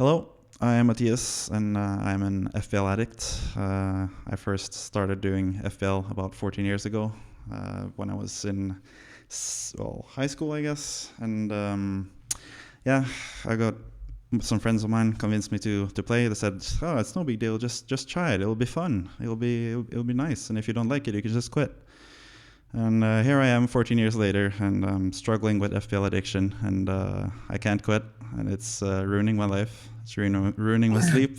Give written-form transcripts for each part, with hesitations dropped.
Hello, I am Mathias, and I'm an FPL addict. I first started doing FPL about 14 years ago when I was in high school, I guess. And I got some friends of mine convinced me to play. They said, "Oh, it's no big deal. Just try it. It'll be fun. It'll be nice. And if you don't like it, you can just quit." And here I am 14 years later, and I'm struggling with FPL addiction, and I can't quit, and it's ruining my life. It's ruining my sleep.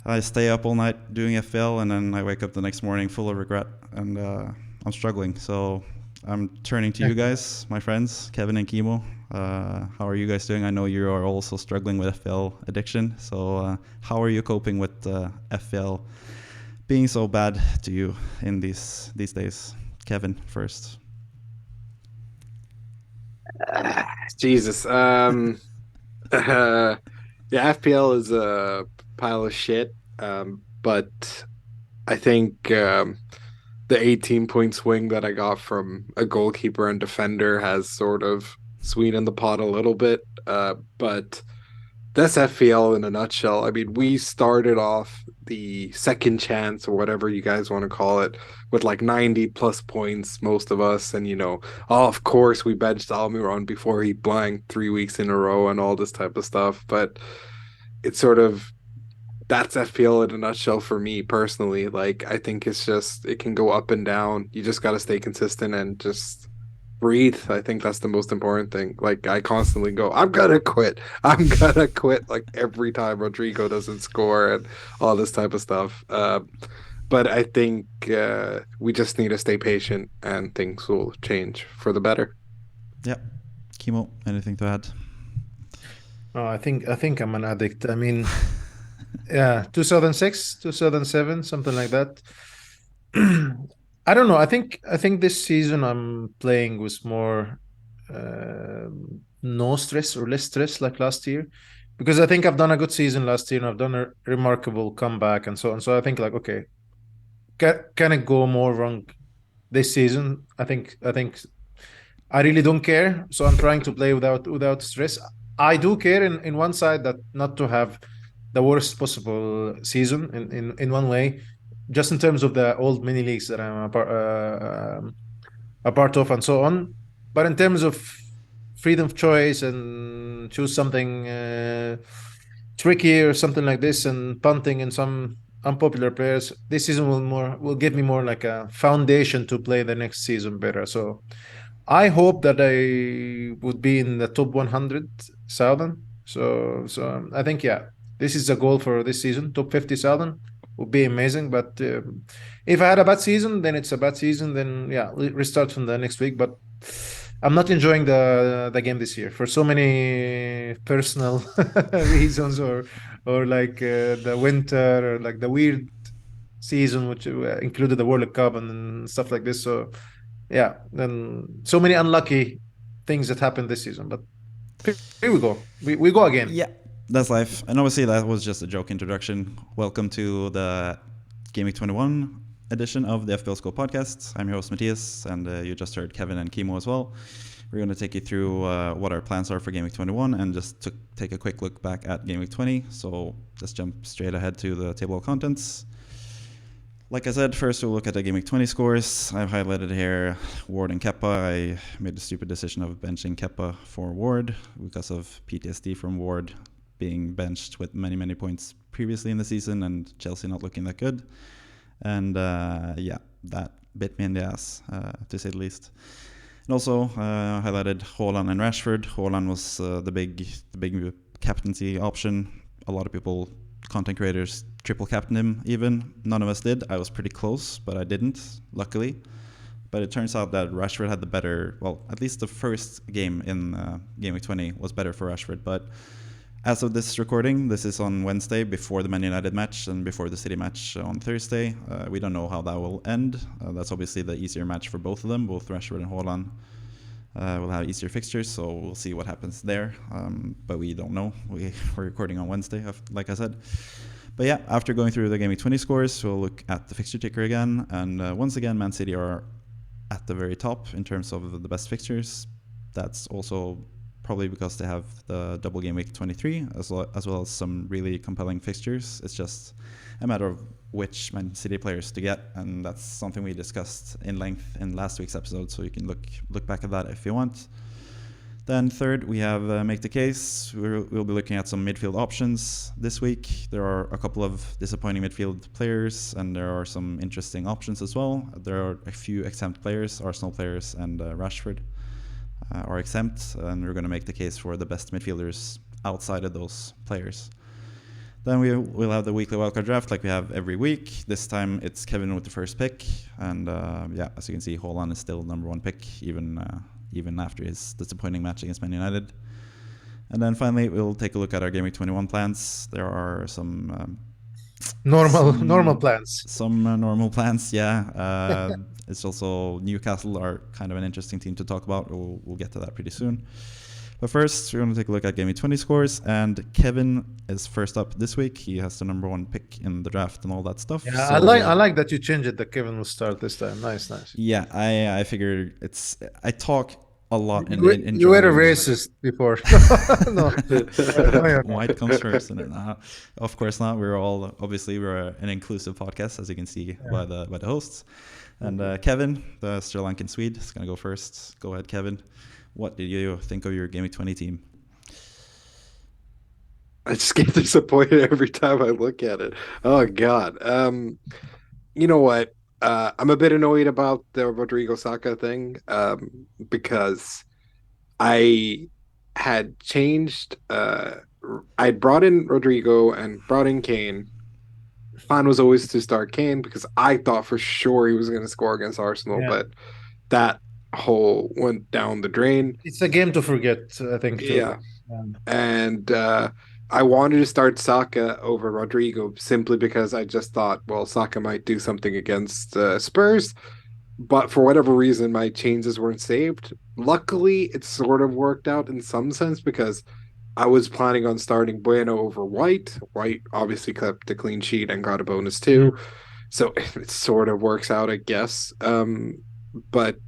I stay up all night doing FPL, and then I wake up the next morning full of regret, and I'm struggling. So I'm turning to you guys, my friends, Kevin and Kimo. How are you guys doing? I know you are also struggling with FPL addiction. So how are you coping with FPL being so bad to you in these days? Kevin first. Jesus. Yeah, FPL is a pile of shit. But I think the 18-point swing that I got from a goalkeeper and defender has sort of sweetened the pot a little bit. But that's FPL in a nutshell. I mean, we started off the second chance or whatever you guys want to call it with like 90 plus points, most of us. And, oh, of course, we benched Almiron before he blanked 3 weeks in a row and all this type of stuff. But it's sort of that's FPL in a nutshell for me personally. Like, I think it can go up and down. You just got to stay consistent and just breathe. I think that's the most important thing. Like I constantly go, I'm gonna quit. I'm gonna quit like every time Rodrigo doesn't score and all this type of stuff. But I think we just need to stay patient and things will change for the better. Yeah. Kimo, anything to add? Oh, I think I'm an addict. I mean, yeah, 2006, 2007, something like that. I don't know. I think this season I'm playing with more no stress or less stress like last year, because I think I've done a good season last year and I've done a remarkable comeback and so on. So I think like, okay, can it go more wrong this season? I think I really don't care. So I'm trying to play without stress. I do care in one side, that not to have the worst possible season in one way, just in terms of the old mini leagues that I'm a part of and so on. But in terms of freedom of choice and choose something tricky or something like this, and punting in some unpopular players, this season will give me more like a foundation to play the next season better. So I hope that I would be in the top 100,000. So I think, yeah, this is a goal for this season. Top 50,000 would be amazing. But if I had a bad season, then it's a bad season. Then yeah, restart from the next week. But I'm not enjoying the game this year for so many personal reasons, or like the winter, or like the weird season, which included the World Cup and stuff like this. So yeah, then so many unlucky things that happened this season. But here we go. We go again. Yeah, that's life. And obviously that was just a joke introduction. Welcome to the Gameweek 21 edition of the FPL School podcast. I'm your host Mathias, and you just heard Kevin and Kimo as well. We're going to take you through what our plans are for Gameweek 21 and just to take a quick look back at Gameweek 20. So let's jump straight ahead to the table of contents. Like I said, first we'll look at the Gameweek 20 scores. I've highlighted here Ward and Kepa. I made the stupid decision of benching Kepa for Ward because of PTSD from Ward being benched with many points previously in the season and Chelsea not looking that good. And that bit me in the ass, to say the least. And also highlighted Haaland and Rashford. Haaland was the big captaincy option. A lot of people, content creators, triple captain him even. None of us did. I was pretty close, but I didn't, luckily. But it turns out that Rashford had the better, well, at least the first game in Game Week 20 was better for Rashford. But as of this recording, this is on Wednesday before the Man United match and before the City match on Thursday. We don't know how that will end. That's obviously the easier match for both of them. Both Rashford and Haaland will have easier fixtures, so we'll see what happens there. But we don't know. We're recording on Wednesday, like I said. But yeah, after going through the Game Week 20 scores, we'll look at the fixture ticker again. And once again, Man City are at the very top in terms of the best fixtures. That's also probably because they have the double game week 23 as well as some really compelling fixtures. It's just a matter of which Man City players to get, and that's something we discussed in length in last week's episode, so you can look back at that if you want. Then third, we have Make the Case. We'll be looking at some midfield options this week. There are a couple of disappointing midfield players, and there are some interesting options as well. There are a few exempt players, Arsenal players and Rashford are exempt, and we're going to make the case for the best midfielders outside of those players. Then we'll have the weekly wildcard draft like we have every week. This time it's Kevin with the first pick, and as you can see, Haaland is still number one pick, even after his disappointing match against Man United. And then finally, we'll take a look at our Gameweek 21 plans. There are some normal plans. Some normal plans, yeah. It's also Newcastle are kind of an interesting team to talk about. We'll get to that pretty soon. But first, we're going to take a look at Gameweek 20 scores. And Kevin is first up this week. He has the number one pick in the draft and all that stuff. Yeah, so, I like that you changed it. That Kevin will start this time. Nice. Yeah, I figured I talk a lot in you were a racist before. No. White comes first. Of course not. We're an inclusive podcast, as you can see by the hosts. And Kevin, the Sri Lankan Swede, is going to go first. Go ahead, Kevin. What did you think of your Gameweek 20 team? I just get disappointed every time I look at it. Oh God. You know what? I'm a bit annoyed about the Rodrigo Saka thing because I had changed. I brought in Rodrigo and brought in Kane. Plan was always to start Kane because I thought for sure he was going to score against Arsenal, but that whole went down the drain. It's a game to forget, I think. Too. Yeah. And I wanted to start Saka over Rodrigo simply because I just thought, well, Saka might do something against Spurs. But for whatever reason, my changes weren't saved. Luckily, it sort of worked out in some sense because I was planning on starting Bueno over White. White obviously kept the clean sheet and got a bonus too. So it sort of works out, I guess. But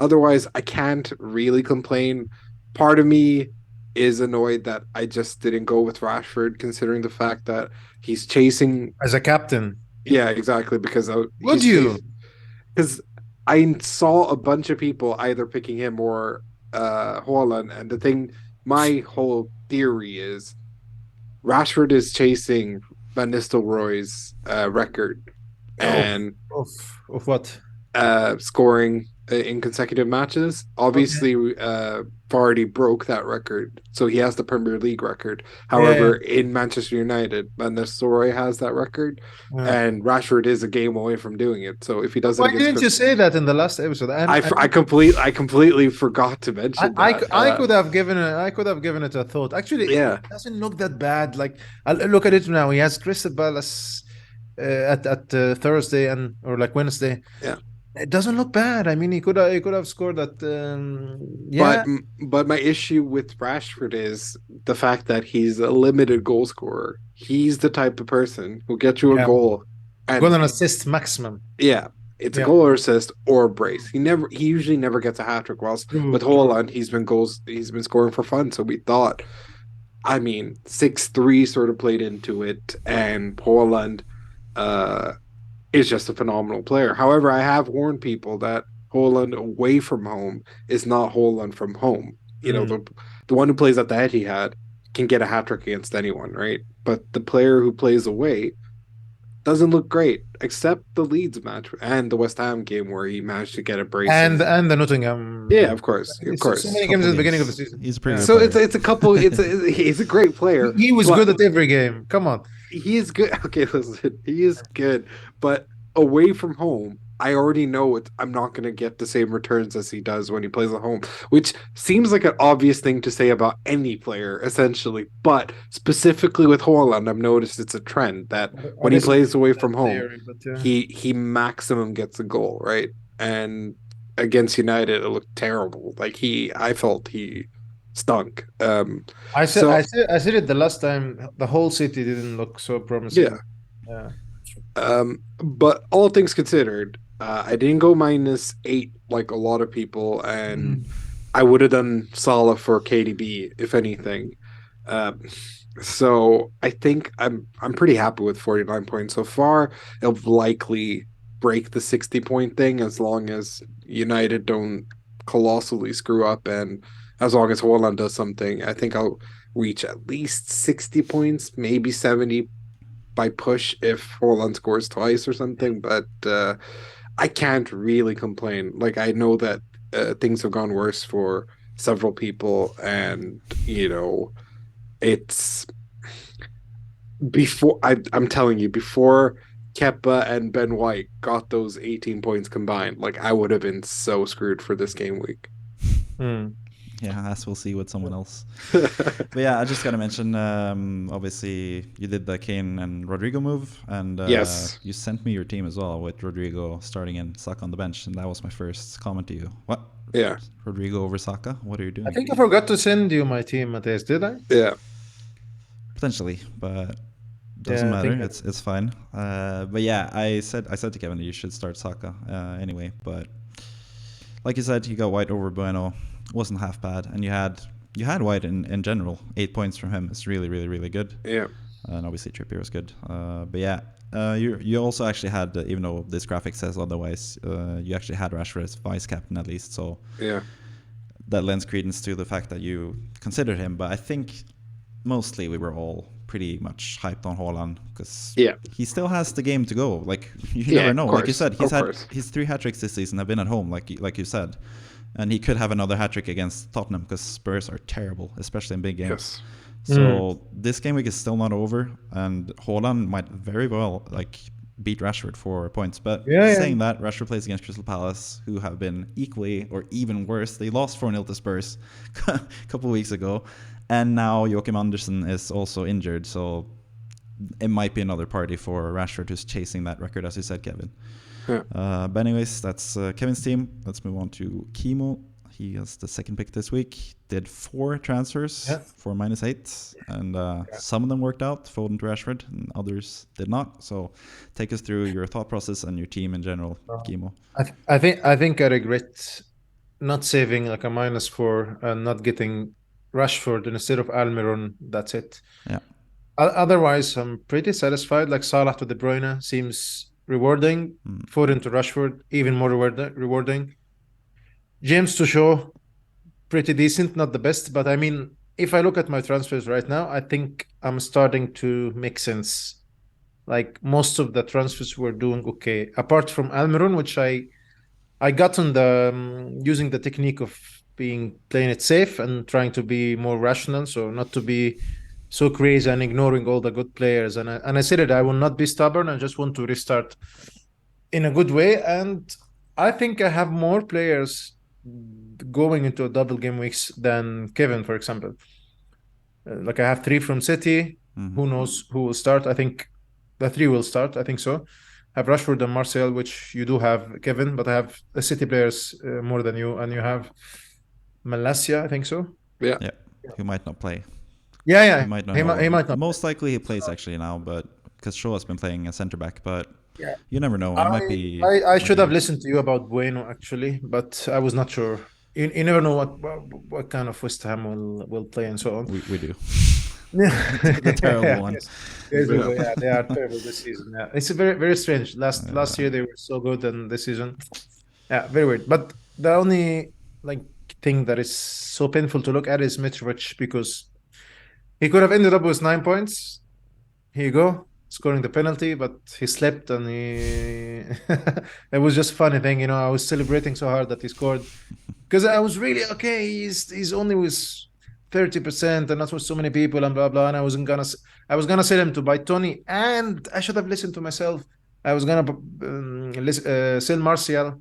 otherwise, I can't really complain. Part of me is annoyed that I just didn't go with Rashford, considering the fact that he's chasing as a captain. Yeah, exactly. Because Because I saw a bunch of people either picking him or Haaland, and the thing, my whole theory is Rashford is chasing Van Nistelrooy's record, and of what? Scoring in consecutive matches. Obviously, Vardy broke that record, so he has the Premier League record. However, in Manchester United, Van Nistelrooy has that record, and Rashford is a game away from doing it. So if he doesn't, why didn't you say that in the last episode? I completely forgot to mention that. I could have given it a thought. Actually, it doesn't look that bad. Like, I look at it now. He has Crystal Palace at Thursday or like Wednesday. Yeah. It doesn't look bad. I mean, he could have scored that. But my issue with Rashford is the fact that he's a limited goal scorer. He's the type of person who'll get you a goal and goal and assist maximum. Yeah, it's a goal or assist or a brace. He usually never gets a hat trick. Whilst with Haaland, he's been scoring for fun. So we thought, 6-3 sort of played into it, and Haaland is just a phenomenal player. However, I have warned people that Haaland away from home is not Haaland from home. You know, the one who plays at the Etihad can get a hat-trick against anyone, right? But the player who plays away doesn't look great, except the Leeds match and the West Ham game where he managed to get a brace. And the Nottingham. Yeah, of course. So many games at the beginning of the season. He's pretty good. So it's a couple. He's a great player. He was good at every game. Come on. He is good. Okay, listen. He is good, but away from home, I already know I'm not going to get the same returns as he does when he plays at home, which seems like an obvious thing to say about any player, essentially. But specifically with Haaland, I've noticed it's a trend that when he plays away from home, he maximum gets a goal, right? And against United, it looked terrible. Like I felt he stunk. I said it the last time. The whole city didn't look so promising. Yeah. But all things considered, I didn't go -8 like a lot of people, and I would have done Salah for KDB if anything. Uh, so I think I'm pretty happy with 49 points so far. It'll likely break the 60 point thing as long as United don't colossally screw up, and as long as Haaland does something. I think I'll reach at least 60 points, maybe 70 by push if Haaland scores twice or something. But I can't really complain. Like I know that things have gone worse for several people, and it's I'm telling you, before Kepa and Ben White got those 18 points combined, like I would have been so screwed for this game week. Yeah, as we'll see with someone else. But yeah, I just gotta mention, obviously you did the Kane and Rodrigo move, and Yes. you sent me your team as well with Rodrigo starting and Saka on the bench, and that was my first comment to you. What? Yeah. Rodrigo over Saka? What are you doing? I think I forgot to send you my team, Mathias, did I? Yeah. Potentially, but doesn't Yeah, I matter. think It's fine. But yeah, I said to Kevin that you should start Saka anyway. But like you said, you got White over Bueno. Wasn't half bad, and you had White in general. 8 points from him. It's really, really, really good. Yeah. And obviously Trippier was good. But yeah, you also actually had, even though this graphic says otherwise, you actually had Rashford as vice captain at least. So Yeah. that lends credence to the fact that you considered him. But I think mostly we were all pretty much hyped on Haaland because he still has the game to go. Like you never know. Like you said, he's had his 3 hat-tricks this season have been at home, like you said. And he could have another hat-trick against Tottenham because Spurs are terrible, especially in big games. Yes. So this game week is still not over, and Haaland might very well beat Rashford for points. But saying that, Rashford plays against Crystal Palace, who have been equally or even worse. They lost 4-0 to Spurs a couple of weeks ago, and now Joachim Andersen is also injured. So it might be another party for Rashford, who's chasing that record, as you said, Kevin. Yeah. But anyways, that's Kevin's team. Let's move on to Kimo. He has the second pick this week. Did 4 transfers for -8, and some of them worked out, Foden to Rashford, and others did not. So take us through your thought process and your team in general, Kimo. I think I regret not saving like a -4 and not getting Rashford instead of Almiron. That's it. Yeah. Otherwise, I'm pretty satisfied. Like Salah to De Bruyne seems rewarding. Foden to Rashford, even more rewarding. James to Shaw, pretty decent, not the best, but I mean, if I look at my transfers right now, I think I'm starting to make sense. Like most of the transfers were doing okay, apart from Almiron, which I got on the using the technique of playing it safe and trying to be more rational, so not to be so crazy and ignoring all the good players. And I said it, I will not be stubborn. I just want to restart in a good way. And I think I have more players going into a double game weeks than Kevin, for example. Like I have 3 from City. Who knows who will start? I think the 3 will start. I think so. I have Rashford and Martial, which you do have, Kevin, but I have the City players more than you, and you have Malacia, I think so. Yeah. Who might not play. Yeah. He might not. Most likely he plays actually now, but because Shaw has been playing a centre back, but you never know. It might be. I should have listened to you about Bueno actually, but I was not sure. You never know what kind of West Ham will play and so on. We do. The terrible ones. Yeah, they are terrible this season. Yeah, it's very very strange. Last year they were so good, and this season, yeah, very weird. But the only thing that is so painful to look at is Mitrovic, because he could have ended up with 9 points. Here you go, scoring the penalty, but he slept, and it was just a funny thing. I was celebrating so hard that he scored, because I was really okay. He's only with 30% and not with so many people and blah blah. And I was gonna sell him to buy Tony, and I should have listened to myself. I was gonna sell Martial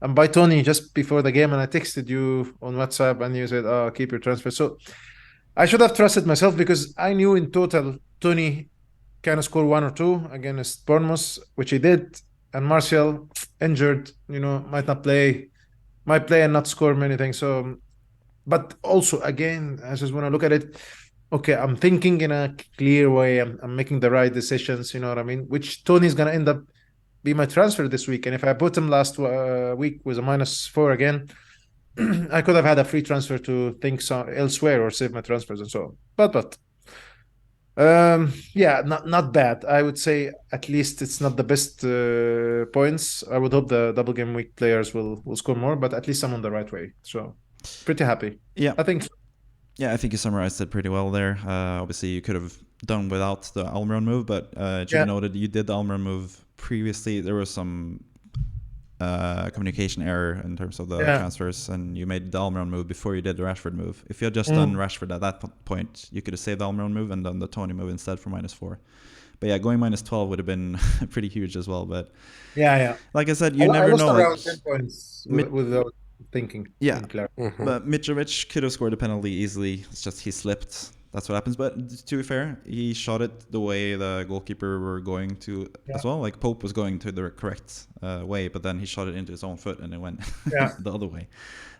and buy Tony just before the game, and I texted you on WhatsApp, and you said, "Oh, keep your transfer." So I should have trusted myself, because I knew in total Tony can score 1 or 2 against Bournemouth, which he did, and Martial injured, might play and not score many things. So, but also again, I just want to look at it. Okay, I'm thinking in a clear way. I'm making the right decisions. You know what I mean? Which Tony's gonna end up be my transfer this week, and if I put him last week with a -4 again, I could have had a free transfer to think elsewhere or save my transfers and so on. But yeah, not bad. I would say at least it's not the best points. I would hope the double game week players will score more, but at least I'm on the right way. So pretty happy. Yeah, I think. Yeah, I think you summarized it pretty well there. Obviously, you could have done without the Almiron move, but it should be noted you did the Almiron move previously. There was some communication error in terms of the transfers, and you made the Almiron move before you did the Rashford move. If you had just done Rashford at that point, you could have saved the Almiron move and done the Tony move instead for -4. But yeah, going -12 would have been pretty huge as well. But yeah, like I said, you never know. Around 10 points without thinking. Yeah, but Mitrovic could have scored a penalty easily. It's just he slipped. That's what happens. But to be fair, he shot it the way the goalkeeper were going to as well. Like Pope was going to the correct way, but then he shot it into his own foot and it went the other way.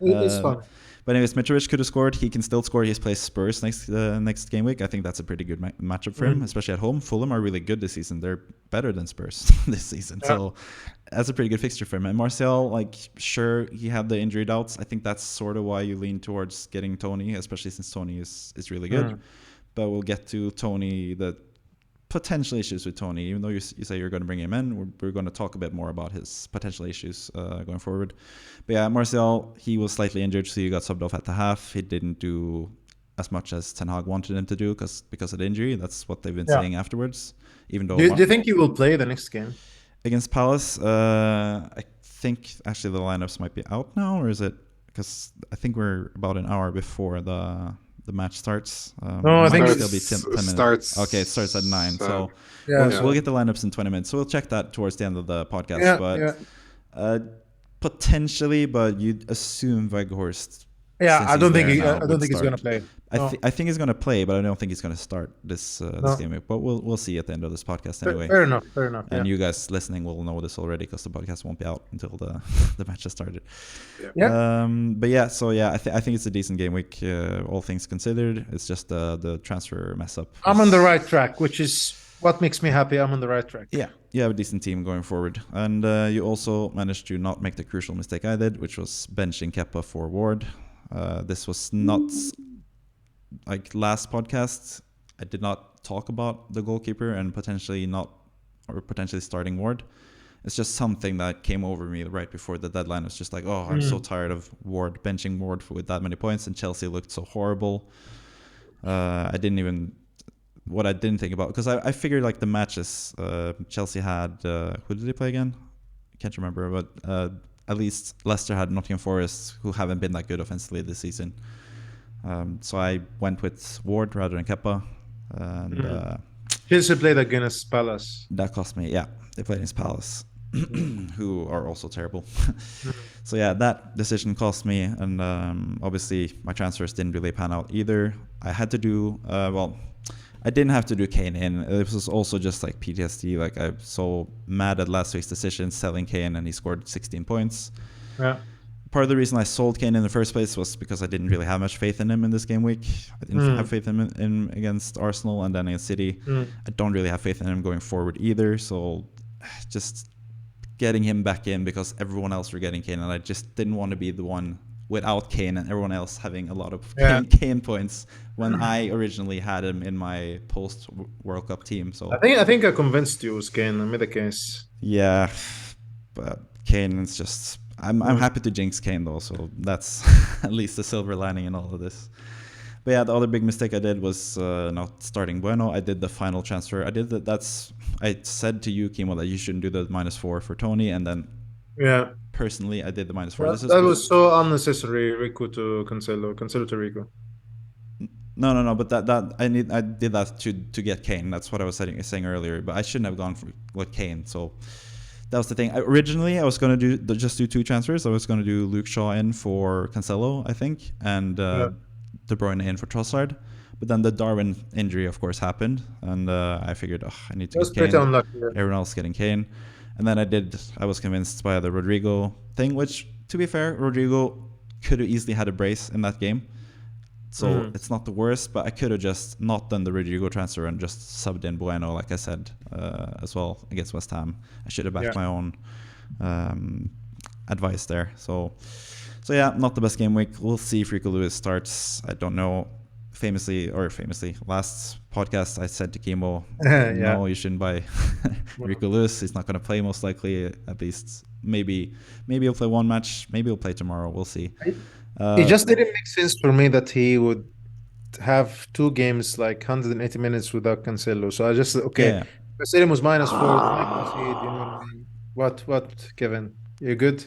It's fun. But anyways, Mitrovic could have scored. He can still score. He's played Spurs next game week. I think that's a pretty good matchup for him, especially at home. Fulham are really good this season. They're better than Spurs this season. Yeah. So that's a pretty good fixture for him. And Martial, like, sure, he had the injury doubts. I think that's sort of why you lean towards getting Tony, especially since Tony is really good. But we'll get to Tony, the potential issues with Tony. Even though you say you're going to bring him in, we're going to talk a bit more about his potential issues going forward. But yeah, Martial, he was slightly injured, so he got subbed off at the half. He didn't do as much as Ten Hag wanted him to do because of the injury. That's what they've been saying afterwards. Even though, do you think he will play the next game against Palace? I think actually the lineups might be out now, or is it? Because I think we're about an hour before the match starts. No, I think it'll be 10 minutes. Okay, it starts at 9. So we'll get the lineups in 20 minutes. So we'll check that towards the end of the podcast. Potentially, but you'd assume Weghorst. Yeah, I don't think he's going to play. I think he's going to play, but I don't think he's going to start this game. But we'll see at the end of this podcast anyway. Fair enough. And you guys listening will know this already because the podcast won't be out until the match has started. But yeah, so yeah, I think it's a decent game week, all things considered. It's just the transfer mess up. I'm on the right track, which is what makes me happy. I'm on the right track. Yeah, you have a decent team going forward. And you also managed to not make the crucial mistake I did, which was benching Kepa for Ward. This was not like last podcast. I did not talk about the goalkeeper and potentially starting Ward. It's just something that came over me right before the deadline. It's just like, I'm so tired of benching Ward with that many points, and Chelsea looked so horrible. I didn't think about, because I figured like the matches Chelsea had, who did they play again? I can't remember, but at least Leicester had Nottingham Forest, who haven't been that good offensively this season. So I went with Ward rather than Kepa. And Chelsea played against Palace. That cost me, they played against Palace, who are also terrible. So yeah, that decision cost me, and obviously my transfers didn't really pan out either. I had to do, I didn't have to do Kane in. It was also just like PTSD. Like, I'm so mad at last week's decision selling Kane, and he scored 16 points. Yeah. Part of the reason I sold Kane in the first place was because I didn't really have much faith in him in this game week. I didn't have faith in him against Arsenal and then against City. I don't really have faith in him going forward either. So just getting him back in because everyone else were getting Kane, and I just didn't want to be the one without Kane and everyone else having a lot of Kane points when I originally had him in my post World Cup team. So I think I convinced you it was Kane. I made a case. Yeah, but Kane is just. I'm happy to jinx Kane though, so that's at least a silver lining in all of this. But yeah, the other big mistake I did was not starting Bueno. I did the final transfer. I said to you, Kimo, that you shouldn't do the -4 for Tony, and then personally I did the -4. That was so unnecessary. Rico to Cancelo to Rico. No, but that I did that to get Kane. That's what I was saying earlier. But I shouldn't have gone with Kane. So that was the thing. Originally, I was going to just do 2 transfers. I was going to do Luke Shaw in for Cancelo, I think, and De Bruyne in for Trossard. But then the Darwin injury, of course, happened, and I figured I need to get Kane. Everyone else getting Kane, and then I was convinced by the Rodrigo thing. Which, to be fair, Rodrigo could have easily had a brace in that game. So it's not the worst, but I could have just not done the Rodrigo transfer and just subbed in Bueno, like I said, as well against West Ham. I should have backed my own advice there. So So yeah, not the best game week. We'll see if Rico Lewis starts. I don't know. Famously, last podcast I said to Kimo, no, you shouldn't buy Rico Lewis. He's not going to play most likely. At least maybe he'll play one match. Maybe he'll play tomorrow. We'll see. It just didn't make sense for me that he would have 2 games like 180 minutes without Cancelo. So I just Cancelo was -4, -8. You know what I mean? What, Kevin? You good?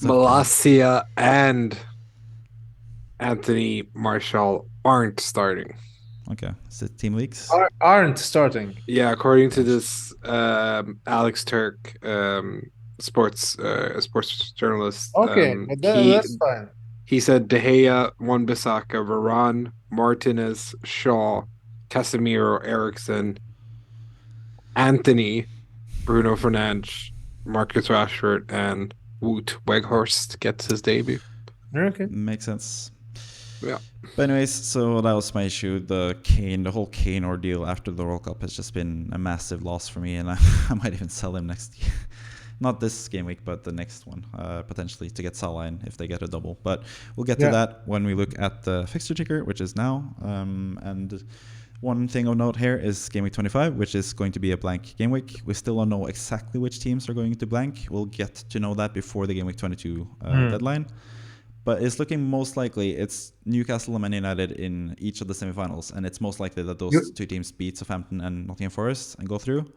Malacia and Anthony Martial aren't starting. Okay, is it team leaks? Aren't starting. Yeah, according to this Alex Turk, sports journalist. Okay, that's fine. He said De Gea, Wan-Bissaka, Varane, Martinez, Shaw, Casemiro, Eriksson, Anthony, Bruno Fernandes, Marcus Rashford, and Wout Weghorst gets his debut. Okay, makes sense. Yeah. But anyways, so that was my issue. The whole Kane ordeal after the World Cup has just been a massive loss for me, and I might even sell him next year. Not this game week, but the next one, potentially to get Salah in if they get a double. But we'll get to that when we look at the fixture ticker, which is now. And one thing of note here is game week 25, which is going to be a blank game week. We still don't know exactly which teams are going to blank. We'll get to know that before the game week 22 deadline. But it's looking most likely it's Newcastle and Man United in each of the semifinals, and it's most likely that those two teams beat Southampton and Nottingham Forest and go through.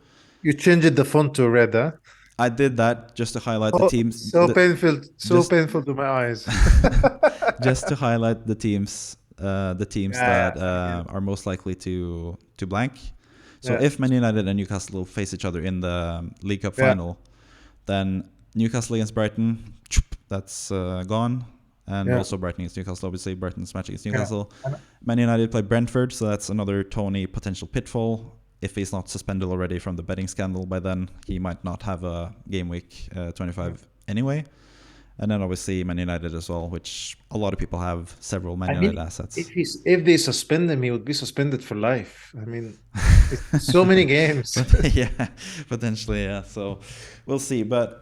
You changed the font to red, huh? I did that just to highlight the teams. Painful to my eyes. Just to highlight the teams that are most likely to blank. So if Man United and Newcastle face each other in the League Cup final, then Newcastle against Brighton, that's gone. And also Brighton against Newcastle, obviously. Brighton's match against Newcastle. Man United play Brentford, so that's another Tony potential pitfall. If he's not suspended already from the betting scandal by then, he might not have a game week 25 anyway. And then obviously Man United as well, which a lot of people have several Man United assets. If they suspend him, he would be suspended for life. I mean, so many games. Yeah, potentially, yeah. So we'll see. But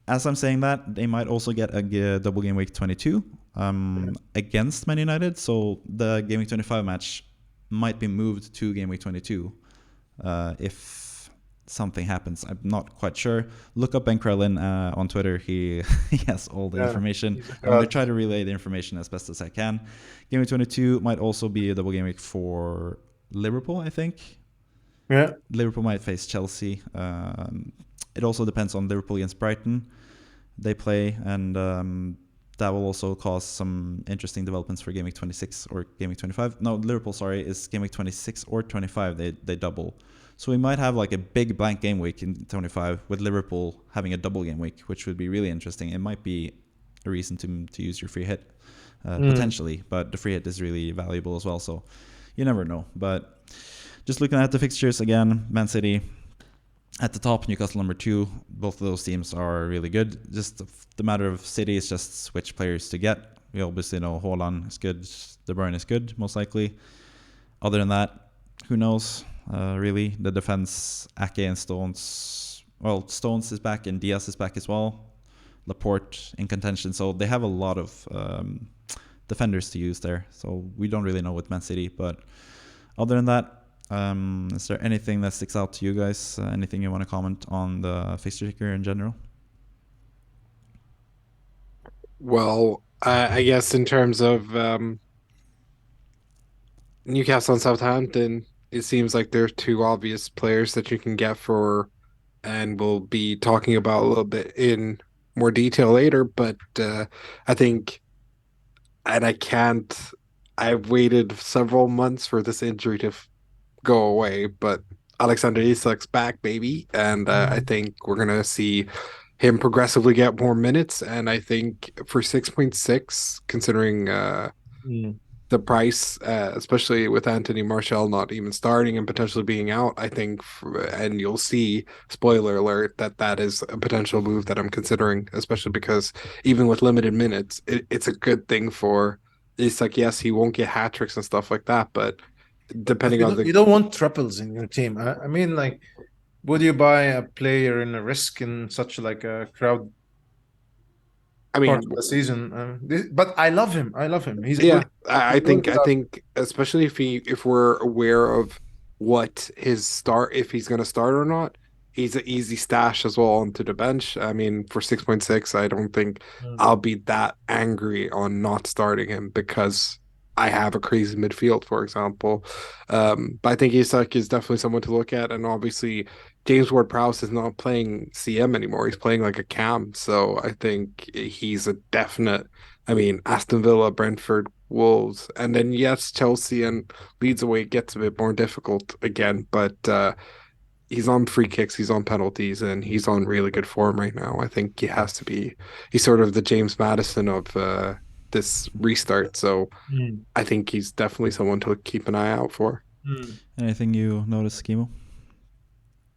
as I'm saying that, they might also get a double game week 22 against Man United. So the game week 25 match might be moved to game week 22 if something happens. I'm not quite sure. Look up Ben Krellin on Twitter. He has all the information. I'm going to try to relay the information as best as I can. Game week 22 might also be a double game week for Liverpool, I think. Yeah. Liverpool might face Chelsea. It also depends on Liverpool against Brighton. They play, and that will also cause some interesting developments for game week 26 or game week 25. No, Liverpool, sorry, is game week 26 or 25. They double. So we might have like a big blank game week in 25 with Liverpool having a double game week, which would be really interesting. It might be a reason to use your free hit, potentially, but the free hit is really valuable as well. So you never know. But just looking at the fixtures again, Man City at the top, Newcastle number 2. Both of those teams are really good. Just the matter of City is just which players to get. We obviously know Haaland is good, De Bruyne is good, most likely. Other than that, who knows? Really, the defense, Ake and Stones. Well, Stones is back and Diaz is back as well. Laporte in contention, so they have a lot of defenders to use there. So we don't really know with Man City, but other than that, is there anything that sticks out to you guys? Anything you want to comment on the fixture ticker in general? Well, I guess in terms of Newcastle and Southampton, it seems like there's two obvious players that you can get for, and we'll be talking about a little bit in more detail later. But I think, and I've waited several months for this injury to go away, but Alexander Isak's back, baby. And I think we're going to see him progressively get more minutes. And I think for 6.6, considering the price, especially with Anthony Martial not even starting and potentially being out, I think, and you'll see, spoiler alert, that is a potential move that I'm considering, especially because even with limited minutes, it's a good thing for Isak. Yes, he won't get hat tricks and stuff like that, but depending on you don't want triples in your team. I mean, like, would you buy a player in a risk in such like a crowd I part mean, of the season. But I love him. I love him. He's a yeah, good. I think especially if we're aware of what his start, if he's going to start or not, he's an easy stash as well onto the bench. I mean, for 6.6, I don't think I'll be that angry on not starting him because I have a crazy midfield, for example. But I think Isak is definitely someone to look at, and obviously James Ward-Prowse is not playing CM anymore. He's playing like a cam, so I think he's a definite. I mean, Aston Villa, Brentford, Wolves, and then yes, Chelsea and Leeds away gets a bit more difficult again, but he's on free kicks, he's on penalties, and he's on really good form right now. I think he has to be. He's sort of the James Madison of this restart, so Mm. I think he's definitely someone to keep an eye out for. Anything you notice, Kimo?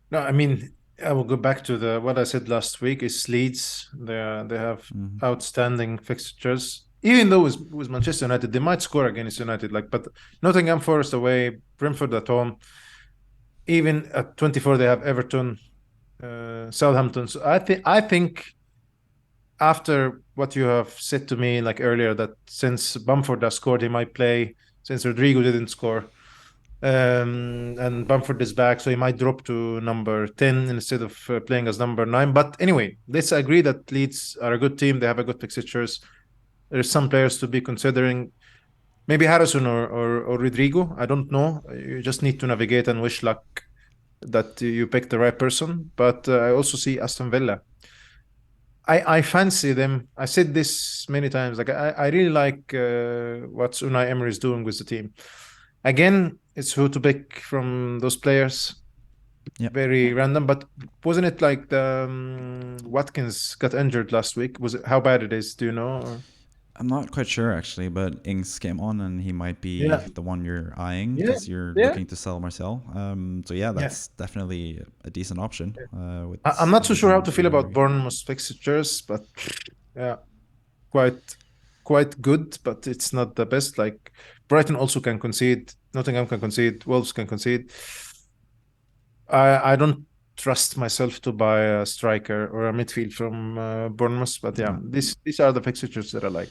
No, I mean, I will go back to what I said last week. Is Leeds? They have outstanding fixtures. Even though with Manchester United, they might score against United. But Nottingham Forest away, Brentford at home. Even at 24, they have Everton, Southampton. So I think after what you have said to me earlier, that since Bamford has scored, he might play. Since Rodrigo didn't score, and Bamford is back, so he might drop to number 10 instead of playing as number 9. But anyway, let's agree that Leeds are a good team. They have a good fixtures. There's some players to be considering. Maybe Harrison or Rodrigo. I don't know. You just need to navigate and wish luck that you pick the right person. But I also see Aston Villa. I fancy them. I said this many times. I really like what Unai Emery is doing with the team. Again, it's who to pick from those players. Yep. Very random, but wasn't it like the Watkins got injured last week? Was it how bad it is? Do you know? Or? I'm not quite sure actually, but Ings came on and he might be the one you're eyeing because you're looking to sell Marcel. So yeah, that's definitely a decent option. I'm not so sure how to feel about Bournemouth's fixtures, but yeah, quite good, but it's not the best. Like Brighton also can concede, Nottingham can concede, Wolves can concede. I don't trust myself to buy a striker or a midfield from Bournemouth, but yeah, these are the fixtures that I like.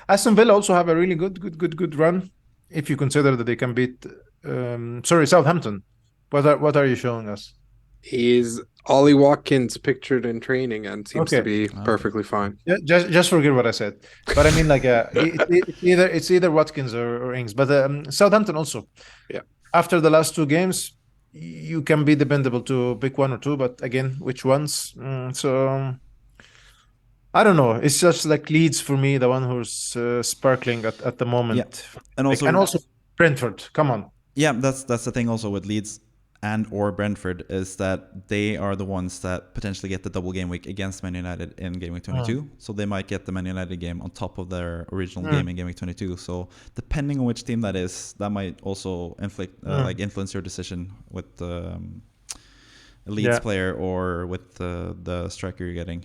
Aston Villa also have a really good run. If you consider that they can beat, Southampton. What are you showing us? He's Ollie Watkins pictured in training and seems to be perfectly fine. Yeah, just forget what I said. But I mean, it's either Watkins or Ings. But Southampton also. Yeah. After the last 2 games, you can be dependable to pick 1 or 2. But again, which ones? So I don't know. It's just like Leeds for me, the one who's sparkling at the moment. Yeah. And also Brentford. Come on. Yeah, that's the thing also with Leeds and or Brentford is that they are the ones that potentially get the double game week against Man United in Game Week 22. So they might get the Man United game on top of their original game in Game Week 22. So depending on which team that is, that might also influence your decision with a Leeds player or with the striker you're getting.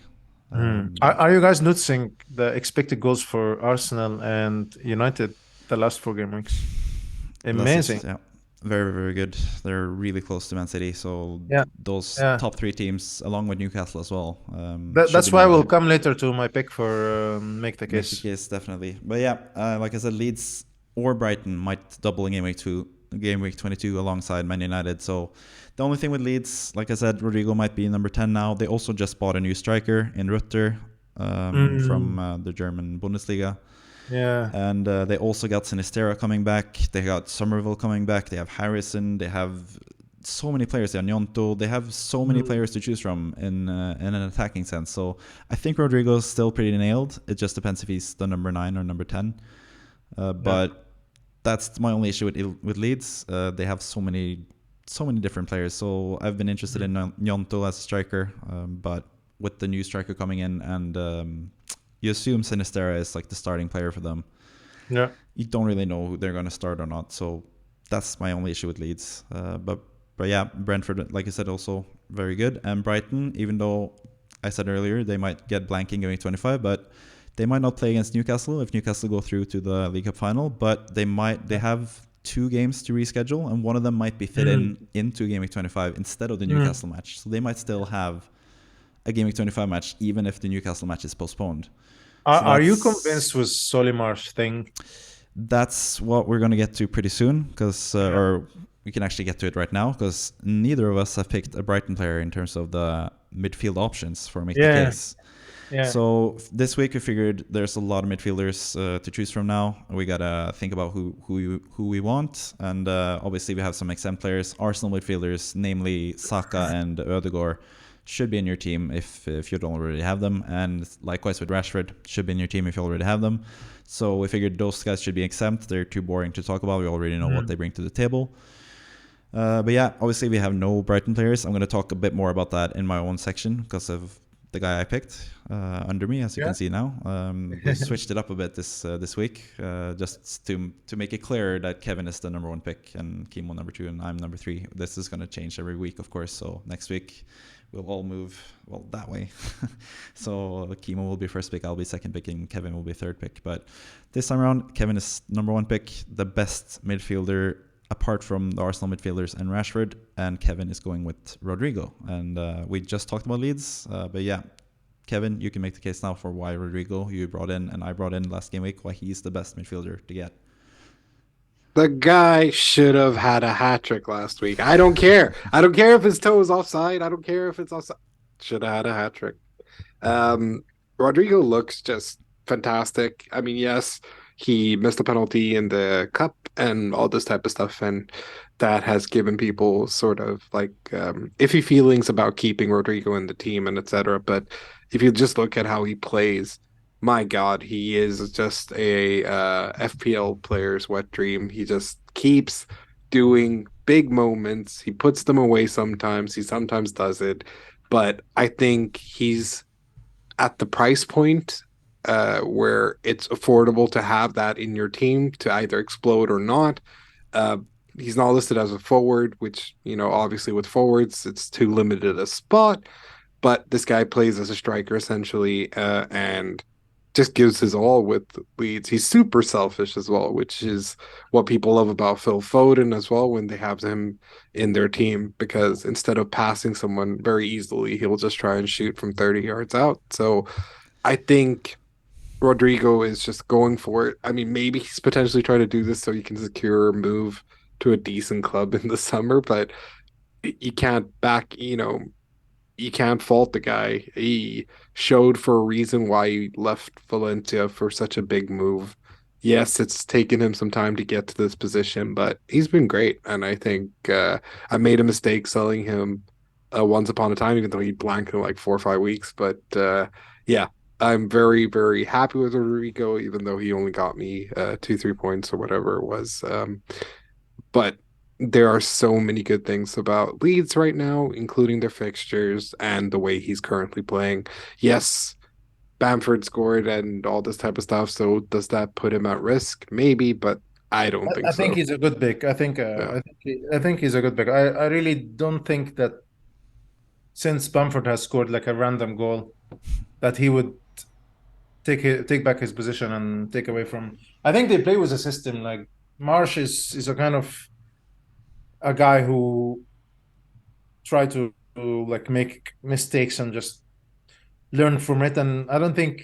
Are you guys noticing the expected goals for Arsenal and United the last 4 game weeks? Amazing. Yeah. Very, very good. They're really close to Man City. So those top 3 teams, along with Newcastle as well. That's why we'll come later to my pick for Make the Case. Make the Case, definitely. But yeah, like I said, Leeds or Brighton might double in Game Week 22 alongside Man United. So the only thing with Leeds, like I said, Rodrigo might be number 10 now. They also just bought a new striker in Rutter from the German Bundesliga. Yeah. And they also got Sinistera coming back. They got Somerville coming back. They have Harrison. They have so many players. They have Nyonto. They have so many players to choose from in an attacking sense. So I think Rodrigo's still pretty nailed. It just depends if he's the number 9 or number 10. But that's my only issue with Leeds. They have so many different players. So I've been interested in Nyonto as a striker. But with the new striker coming in and you assume Sinistera is like the starting player for them. Yeah. You don't really know who they're going to start or not. So that's my only issue with Leeds. But yeah, Brentford, like I said, also very good. And Brighton, even though I said earlier they might get blanking going 25, but they might not play against Newcastle if Newcastle go through to the League Cup final. But they have 2 games to reschedule, and one of them might be fit into Game Week 25 instead of the Newcastle match. So they might still have a Game Week 25 match even if the Newcastle match is postponed. Are you convinced with Solimar's thing? That's what we're going to get to pretty soon, because or we can actually get to it right now, because neither of us have picked a Brighton player in terms of the midfield options for Make the Case. Yeah. So this week we figured there's a lot of midfielders to choose from now. We gotta think about who we want, and obviously we have some exempt players. Arsenal midfielders, namely Saka and Ødegaard, should be in your team if you don't already have them, and likewise with Rashford, should be in your team if you already have them. So we figured those guys should be exempt. They're too boring to talk about. We already know what they bring to the table. But yeah, obviously we have no Brighton players. I'm going to talk a bit more about that in my own section because of the guy I picked under me, as you can see now. We switched it up a bit this week, just to make it clear that Kevin is the number 1 pick and Kimo number 2 and I'm number 3. This is going to change every week, of course. So next week we'll all move that way. So Kimo will be first pick, I'll be second pick, and Kevin will be third pick. But this time around, Kevin is number 1 pick, the best midfielder apart from the Arsenal midfielders and Rashford, and Kevin is going with Rodrigo. And we just talked about Leeds, but yeah, Kevin, you can make the case now for why Rodrigo you brought in and I brought in last game week, why he's the best midfielder to get. The guy should have had a hat trick last week. I don't care. I don't care if his toe is offside. I don't care if it's offside. Should have had a hat trick. Rodrigo looks just fantastic. I mean, yes, he missed a penalty in the cup and all this type of stuff, and that has given people sort of like iffy feelings about keeping Rodrigo in the team and etc. But if you just look at how he plays, my God, he is just a FPL player's wet dream. He just keeps doing big moments. He puts them away sometimes. He sometimes does it. But I think he's at the price point where it's affordable to have that in your team to either explode or not. He's not listed as a forward, which, obviously with forwards, it's too limited a spot. But this guy plays as a striker essentially, and just gives his all with Leeds. He's super selfish as well, which is what people love about Phil Foden as well when they have him in their team, because instead of passing someone very easily, he'll just try and shoot from 30 yards out. So I think Rodrigo is just going for it. I mean, maybe he's potentially trying to do this so he can secure a move to a decent club in the summer, but you can't you can't fault the guy. He showed for a reason why he left Valencia for such a big move. Yes, it's taken him some time to get to this position, but he's been great. And I think I made a mistake selling him once upon a time, even though he blanked in like 4 or 5 weeks. But yeah, I'm very, very happy with Rodrigo, even though he only got me 2-3 points or whatever it was. But there are so many good things about Leeds right now, including their fixtures and the way he's currently playing. Yes, Bamford scored and all this type of stuff. So does that put him at risk? Maybe, but I don't think so. I think he's a good pick. I think he's a good pick. I really don't think that since Bamford has scored like a random goal, that he would take back his position and take away from. I think they play with a system. Like Marsh is a kind of a guy who try to like make mistakes and just learn from it. And I don't think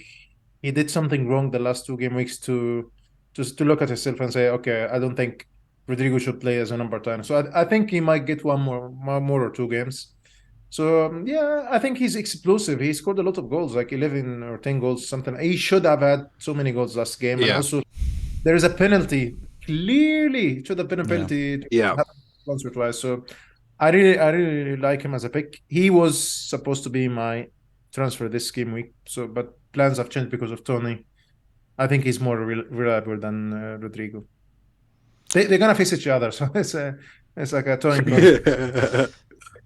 he did something wrong the last 2 game weeks to look at himself and say, okay, I don't think Rodrigo should play as a number 10. So I think he might get one more or 2 games. So yeah, I think he's explosive. He scored a lot of goals, like 11 or 10 goals, something. He should have had so many goals last game. And also there is a penalty. Clearly should have been a penalty. Once or twice. So I really like him as a pick. He was supposed to be my transfer this game week. So, but plans have changed because of Tony. I think he's more reliable than Rodrigo. They're gonna face each other, so it's like a Tony.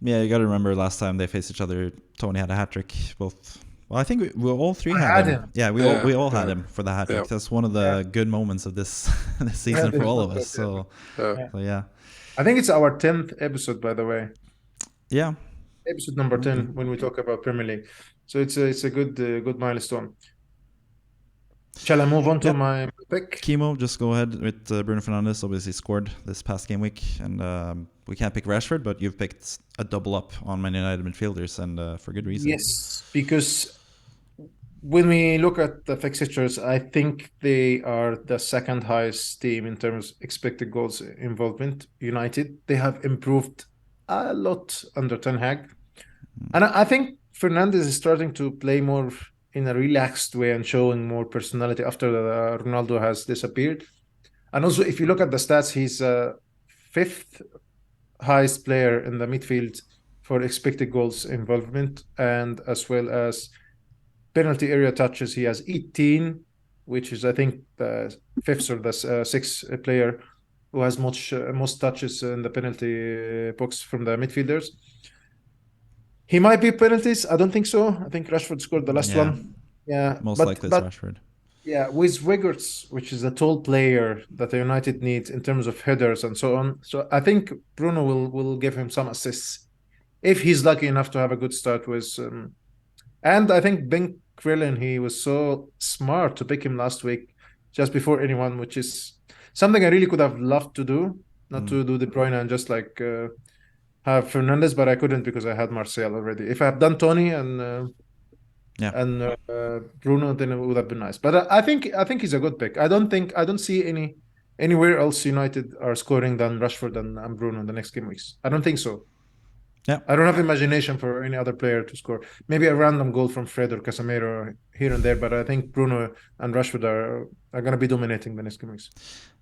Yeah, you got to remember last time they faced each other, Tony had a hat trick. Both. Well, I think we all 3 had him. Yeah, we all had him for the hat trick. That's one of the good moments of this season for all of us. So yeah. I think it's our 10th episode, by the way. Yeah. Episode number 10 when we talk about Premier League. So it's a good milestone. Shall I move on to my pick? Kimo, just go ahead with Bruno Fernandes. Obviously scored this past game week, and we can't pick Rashford, but you've picked a double up on Man United midfielders, and for good reason. Yes, because when we look at the fixtures, I think they are the second highest team in terms of expected goals involvement. United, they have improved a lot under Ten Hag. And I think Fernandes is starting to play more in a relaxed way and showing more personality after Ronaldo has disappeared. And also, if you look at the stats, he's fifth highest player in the midfield for expected goals involvement, and as well as penalty area touches. He has 18, which is, I think, the fifth or the sixth player who has most touches in the penalty box from the midfielders. He might be penalties. I don't think so. I think Rashford scored the last one. Yeah, most likely it's Rashford. Yeah, with Wiggers, which is a tall player that the United needs in terms of headers and so on. So I think Bruno will give him some assists if he's lucky enough to have a good start with. And I think Ben Krillin, he was so smart to pick him last week, just before anyone, which is something I really could have loved to do, not to do De Bruyne and just like have Fernandes, but I couldn't because I had Martial already. If I had done Tony and Bruno, then it would have been nice. But I think he's a good pick. I don't see anywhere else United are scoring than Rashford and Bruno in the next game weeks. I don't think so. Yeah, I don't have imagination for any other player to score. Maybe a random goal from Fred or Casemiro here and there, but I think Bruno and Rashford are going to be dominating the next game weeks.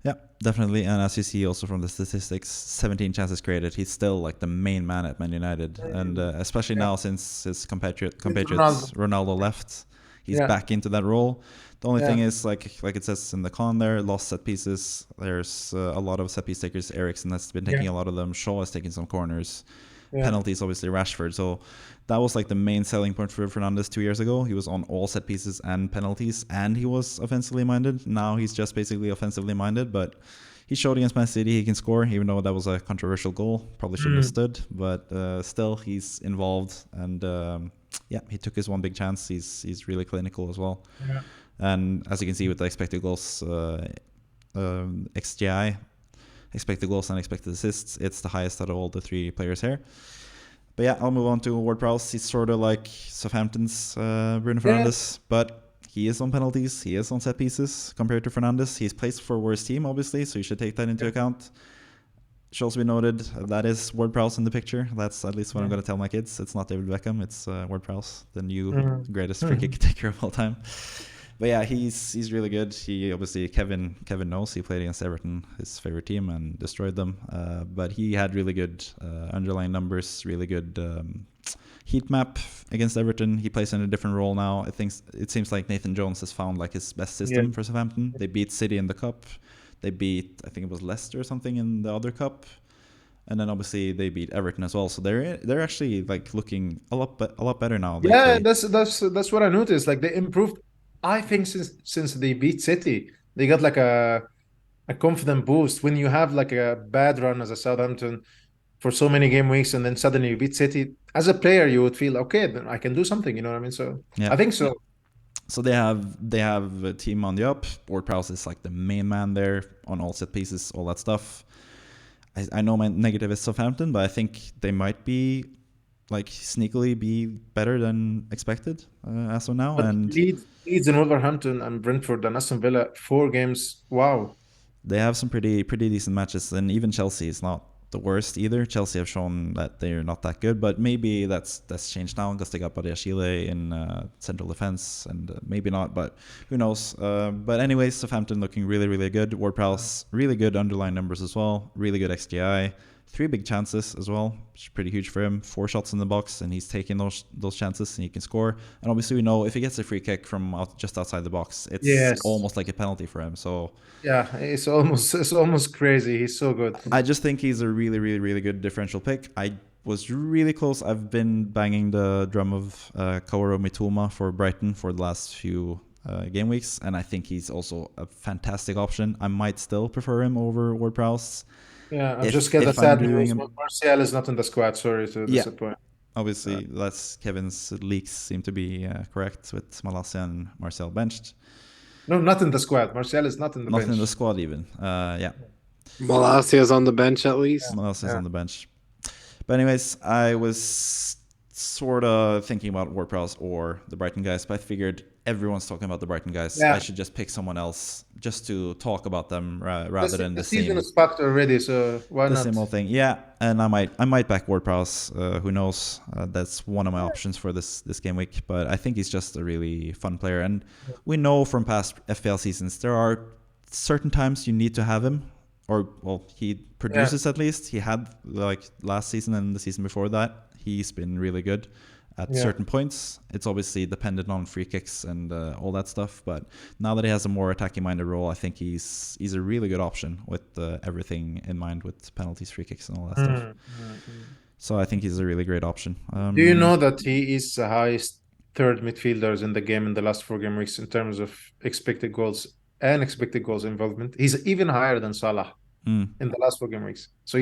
Yeah, definitely. And as you see also from the statistics, 17 chances created. He's still like the main man at Man United, and especially now since his compatriots Ronaldo left, he's back into that role. The only thing is, like it says in the con there, lost set pieces. There's a lot of set piece takers. Eriksen has been taking a lot of them. Shaw has taken some corners. Penalties, obviously Rashford. So that was like the main selling point for Fernandes 2 years ago. He was on all set pieces and penalties, and he was offensively minded. Now he's just basically offensively minded, but he showed against Man City he can score, even though that was a controversial goal. Probably shouldn't have stood, but still he's involved, and he took his one big chance. He's really clinical as well. Yeah. And as you can see with the expected goals, XGI, expected goals and expected assists, it's the highest out of all the three players here. But yeah, I'll move on to Ward-Prowse. He's sort of like Southampton's Bruno Fernandes, but he is on penalties, he is on set pieces compared to Fernandes. He's placed for a worse team, obviously, so you should take that into account. Should also be noted, that is Ward-Prowse in the picture. That's at least what I'm going to tell my kids. It's not David Beckham, it's Ward-Prowse, the new greatest free kick taker of all time. But yeah, he's really good. He obviously, Kevin knows he played against Everton, his favorite team, and destroyed them. But he had really good underlying numbers, really good heat map against Everton. He plays in a different role now. It seems like Nathan Jones has found like his best system for Southampton. They beat City in the cup. They beat, I think it was Leicester or something in the other cup. And then obviously they beat Everton as well. So they're actually like looking a lot better now. Yeah, that's what I noticed. Like they improved. I think since they beat City, they got like a confident boost. When you have like a bad run as a Southampton for so many game weeks, and then suddenly you beat City, as a player you would feel, okay, then I can do something. You know what I mean? So I think so. So they have a team on the up. Ward-Prowse is like the main man there on all set pieces, all that stuff. I know my negative is Southampton, but I think they might be like sneakily be better than expected as of now. But and Leeds and Wolverhampton and Brentford and Aston Villa, 4 games. Wow. They have some pretty decent matches, and even Chelsea is not the worst either. Chelsea have shown that they're not that good, but maybe that's changed now because they got Badiashile in central defense, and maybe not, but who knows. But anyways, Southampton looking really, really good. Ward-Prowse, really good underlying numbers as well. Really good XGI. 3 big chances as well, which is pretty huge for him. 4 shots in the box, and he's taking those chances, and he can score. And obviously, we know if he gets a free kick from just outside the box, it's almost like a penalty for him. So yeah, it's almost crazy. He's so good. I just think he's a really, really, really good differential pick. I was really close. I've been banging the drum of Kaoru Mitoma for Brighton for the last few game weeks, and I think he's also a fantastic option. I might still prefer him over Ward-Prowse. Yeah, I just get the sad news. Martial is not in the squad. Sorry to disappoint. Obviously, that's Kevin's leaks seem to be correct with Malacia and Martial benched. No, not in the squad. Martial is not in the bench. Not in the squad even. Malacia is on the bench at least. Malacia is on the bench. But anyways, I was sort of thinking about Ward-Prowse or the Brighton guys, but I figured everyone's talking about the Brighton guys. Yeah. I should just pick someone else just to talk about them rather than The the season same. is packed already, so why The not? same old thing, yeah. And I might back Ward-Prowse. Who knows? That's one of my options for this game week. But I think he's just a really fun player, and we know from past FPL seasons there are certain times you need to have him, or well, he produces at least. He had like last season and the season before that. He's been really good at certain points. It's obviously dependent on free kicks and all that stuff. But now that he has a more attacking-minded role, I think he's a really good option with everything in mind, with penalties, free kicks, and all that stuff. So I think he's a really great option. Do you know that he is the highest third midfielders in the game in the last 4 game weeks in terms of expected goals and expected goals involvement? He's even higher than Salah in the last 4 game weeks. So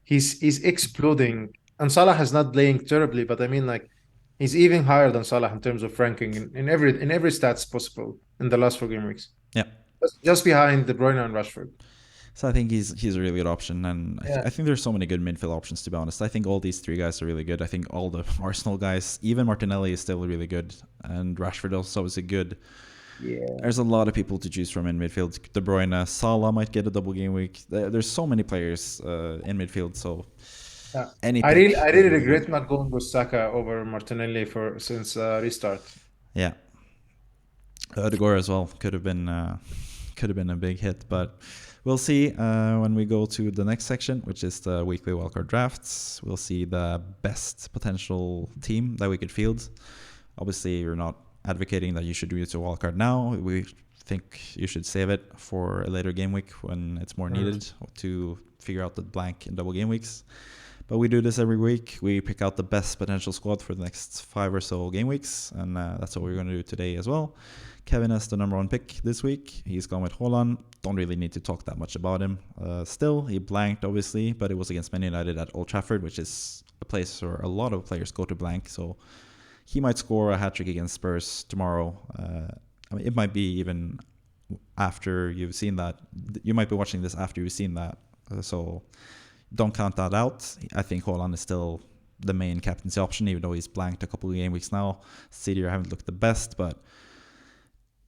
he's exploding. And Salah is not playing terribly, but I mean, like, he's even higher than Salah in terms of ranking in every stats possible in the last 4 game weeks. Yeah, just behind De Bruyne and Rashford. So I think he's a really good option, and I think there's so many good midfield options, to be honest. I think all these 3 guys are really good. I think all the Arsenal guys, even Martinelli is still really good, and Rashford also is a good. Yeah. There's a lot of people to choose from in midfield. De Bruyne, Salah might get a double game week. There's so many players in midfield, so. Yeah. I really regret not going with Saka over Martinelli since restart. Yeah, Odegaard as well could have been a big hit, but we'll see when we go to the next section, which is the weekly wildcard drafts. We'll see the best potential team that we could field. Obviously, we're not advocating that you should use a wildcard now. We think you should save it for a later game week when it's more needed to figure out the blank and double game weeks. But we do this every week. We pick out the best potential squad for the next 5 or so game weeks, and that's what we're going to do today as well. Kevin has the number 1 pick this week. He's gone with Haaland. Don't really need to talk that much about him. Still, he blanked, obviously, but it was against Man United at Old Trafford, which is a place where a lot of players go to blank. So he might score a hat-trick against Spurs tomorrow. I mean, it might be even after you've seen that. You might be watching this after you've seen that. So don't count that out. I think Haaland is still the main captaincy option, even though he's blanked a couple of game weeks now. City haven't looked the best, but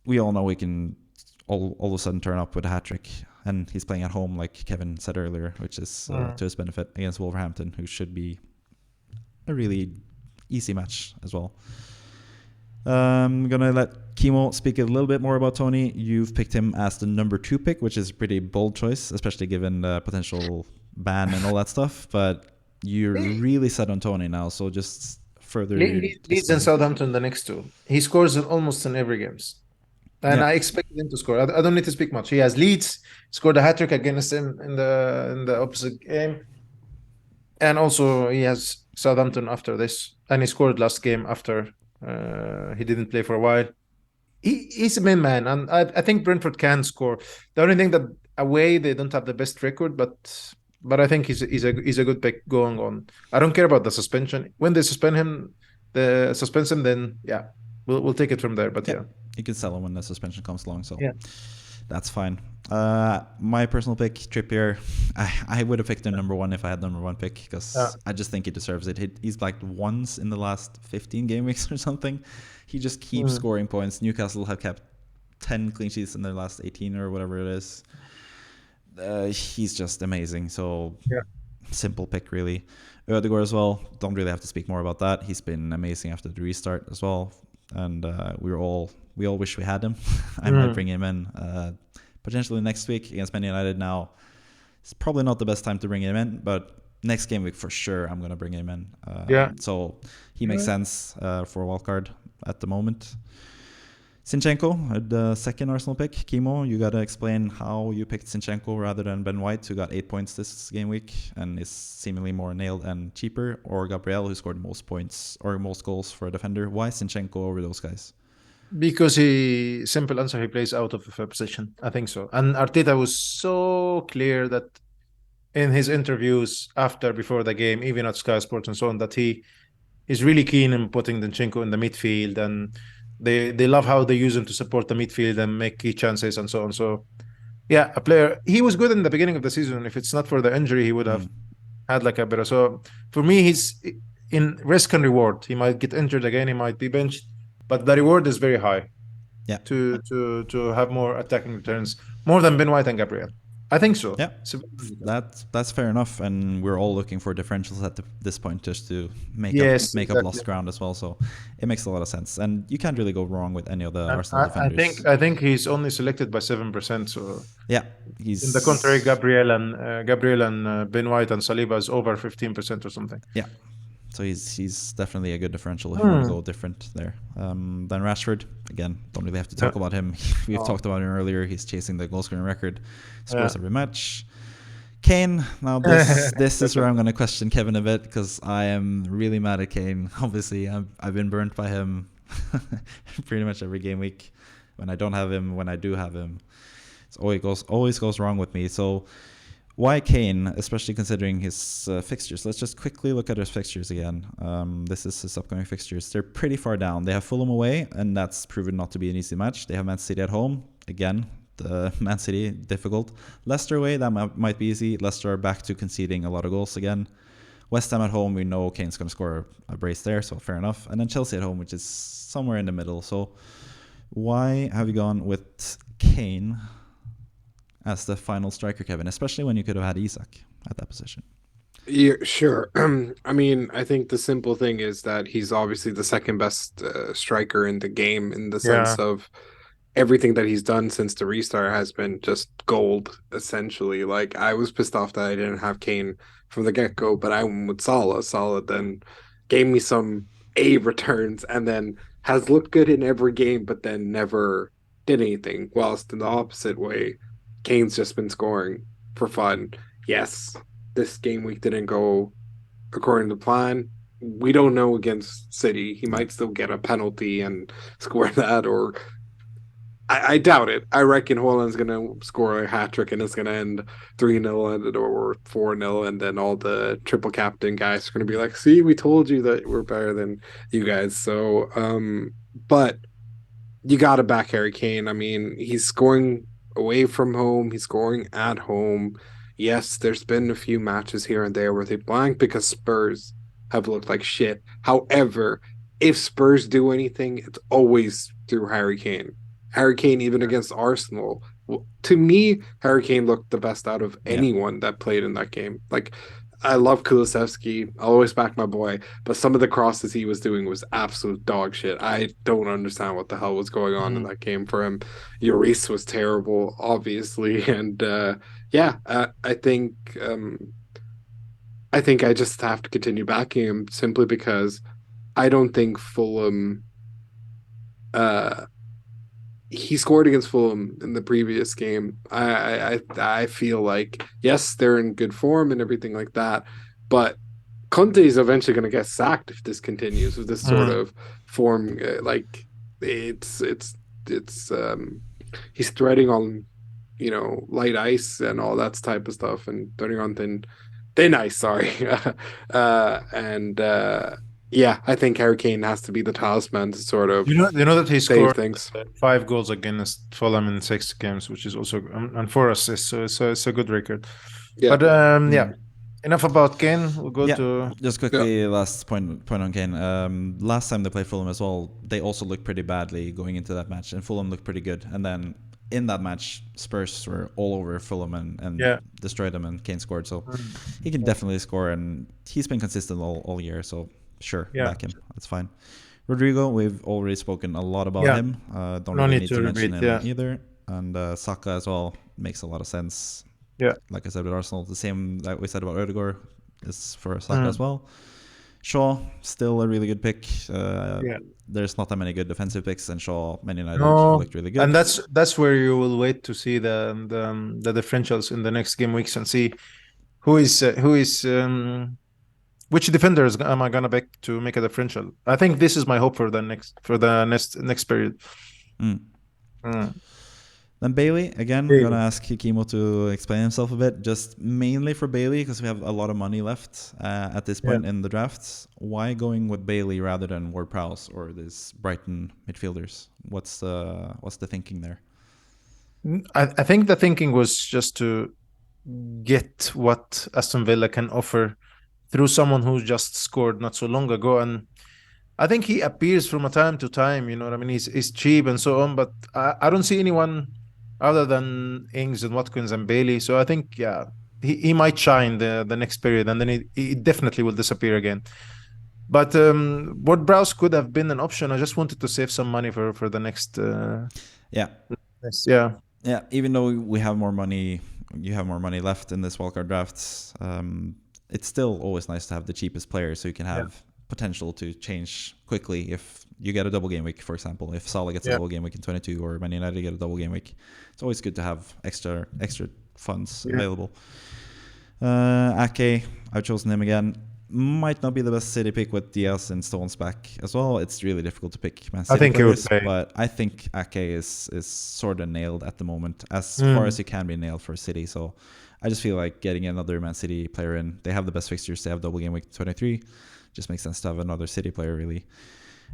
we all know we can all of a sudden turn up with a hat-trick. And he's playing at home, like Kevin said earlier, which is to his benefit against Wolverhampton, who should be a really easy match as well. I'm going to let Kimo speak a little bit more about Tony. You've picked him as the number 2 pick, which is a pretty bold choice, especially given the potential ban and all that stuff. But you're really set on Tony now, so just further. Leeds and Southampton the next 2. He scores almost in every games. And I expected him to score. I don't need to speak much. He has Leeds, scored a hat-trick against him in the opposite game. And also he has Southampton after this. And he scored last game after he didn't play for a while. He's a main man. And I think Brentford can score. The only thing that away they don't have the best record, but I think he's a good pick going on. I don't care about the suspension. When they suspend him, then yeah, we'll take it from there. But yeah. You can sell him when the suspension comes along, so that's fine. My personal pick, Trippier. I would have picked him number 1 if I had number 1 pick, because I just think he deserves it. He's like once in the last 15 game weeks or something. He just keeps scoring points. Newcastle have kept 10 clean sheets in their last 18 or whatever it is. He's just amazing. So simple pick, really. Odegaard as well. Don't really have to speak more about that. He's been amazing after the restart as well. And we all wish we had him. I might bring him in potentially next week against Man United. Now, it's probably not the best time to bring him in, but next game week for sure I'm going to bring him in. So he makes sense for a wildcard at the moment. Zinchenko, the second Arsenal pick. Kimo, you got to explain how you picked Zinchenko rather than Ben White, who got 8 points this game week and is seemingly more nailed and cheaper, or Gabriel, who scored most points or most goals for a defender. Why Zinchenko over those guys? Because simple answer, he plays out of a position. I think so. And Arteta was so clear that in his interviews before the game, even at Sky Sports and so on, that he is really keen in putting Zinchenko in the midfield, and they love how they use him to support the midfield and make key chances and so on. So yeah, a player, he was good in the beginning of the season. If it's not for the injury, he would have had like a better. So for me, in risk and reward. He might get injured again. He might be benched, but the reward is very high. Yeah. To have more attacking returns, more than Ben White and Gabriel. I think so. Yeah, that's fair enough, and we're all looking for differentials at this point just to make up lost ground as well. So it makes a lot of sense, and you can't really go wrong with any of the Arsenal defenders. I think he's only selected by 7%. So yeah, he's in the contrary, Gabriel and Ben White and Saliba is over 15% or something. Yeah. So he's definitely a good differential if you want to go different there. Then Rashford, again, don't really have to talk about him. We've talked about him earlier. He's chasing the goal scoring record, scores every match. Kane, now this is where I'm going to question Kevin a bit because I am really mad at Kane. Obviously, I've been burnt by him pretty much every game week. When I don't have him, when I do have him, it always goes wrong with me. So why Kane, especially considering his fixtures? Let's just quickly look at his fixtures again. This is his upcoming fixtures. They're pretty far down. They have Fulham away, and that's proven not to be an easy match. They have Man City at home. Again, the Man City, difficult. Leicester away, that might be easy. Leicester are back to conceding a lot of goals again. West Ham at home, we know Kane's going to score a brace there, so fair enough. And then Chelsea at home, which is somewhere in the middle. So why have you gone with Kane as the final striker, Kevin, especially when you could have had Isak at that position? Yeah, sure. I mean, I think the simple thing is that he's obviously the second best striker in the game in the sense of everything that he's done since the restart has been just gold, essentially. Like, I was pissed off that I didn't have Kane from the get-go, but I went with Salah. Salah then gave me some A returns and then has looked good in every game, but then never did anything. Whilst in the opposite way, Kane's just been scoring for fun. Yes, this game week didn't go according to plan. We don't know against City. He might still get a penalty and score that, or I doubt it. I reckon Haaland's going to score a hat-trick and it's going to end 3-0 or 4-0, and then all the triple captain guys are going to be like, see, we told you that we're better than you guys. So, but you got to back Harry Kane. I mean, he's scoring away from home. He's scoring at home. Yes, there's been a few matches here and there where they blank because Spurs have looked like shit. However, if Spurs do anything, it's always through Harry Kane. Harry Kane, even against Arsenal, to me, Harry Kane looked the best out of anyone that played in that game. Like, I love Kulusevski. I'll always back my boy, but some of the crosses he was doing was absolute dog shit. I don't understand what the hell was going on in that game for him. Lloris was terrible, obviously, and I think I just have to continue backing him simply because I don't think Fulham. He scored against Fulham in the previous game. I feel like, yes, they're in good form and everything like that, but Conte is eventually going to get sacked if this continues with this sort of form. Like it's he's threading on, light ice and all that type of stuff, and threading on thin ice. Sorry, I think Harry Kane has to be the talisman to sort of that he scored things. 5 goals against Fulham in 6 games, which is also and 4 assists, so it's a good record. Yeah. But enough about Kane. We'll go to just quickly last point on Kane. Last time they played Fulham as well, they also looked pretty badly going into that match, and Fulham looked pretty good. And then in that match, Spurs were all over Fulham and destroyed them, and Kane scored. So he can definitely score, and he's been consistent all year. So sure, back him. That's fine. Rodrigo, we've already spoken a lot about him. Don't really need to mention him either. And Saka as well makes a lot of sense. Yeah. Like I said with Arsenal, the same that we said about Ødegaard is for Saka as well. Shaw, still a really good pick. There's not that many good defensive picks, and Shaw, Man United looked really good. And that's where you will wait to see the differentials in the next game weeks and see who is which defenders am I gonna pick to make a differential. I think this is my hope for the next period. Then Bailey, again, we're going to ask Kimo to explain himself a bit, just mainly for Bailey, because we have a lot of money left at this point in the drafts. Why going with Bailey rather than Ward-Prowse or these Brighton midfielders? What's the thinking there? I think the thinking was just to get what Aston Villa can offer through someone who just scored not so long ago. And I think he appears from time to time, you know what I mean? He's cheap and so on, but I don't see anyone other than Ings and Watkins and Bailey. So I think, yeah, he might shine the next period, and then he definitely will disappear again. But Ward Browse could have been an option. I just wanted to save some money for the next. Yeah. Yeah. Yeah. Even though we have more money, you have more money left in this wildcard draft. It's still always nice to have the cheapest player, so you can have potential to change quickly if you get a double game week, for example. If Salah gets a double game week in 22 or Man United get a double game week, it's always good to have extra funds available. Ake, I've chosen him again. Might not be the best City pick with Diaz and Stones back as well. It's really difficult to pick Man City players, but I think Ake is sort of nailed at the moment, as far as you can be nailed for City. So I just feel like getting another Man City player in. They have the best fixtures. They have double game week 23. Just makes sense to have another City player, really.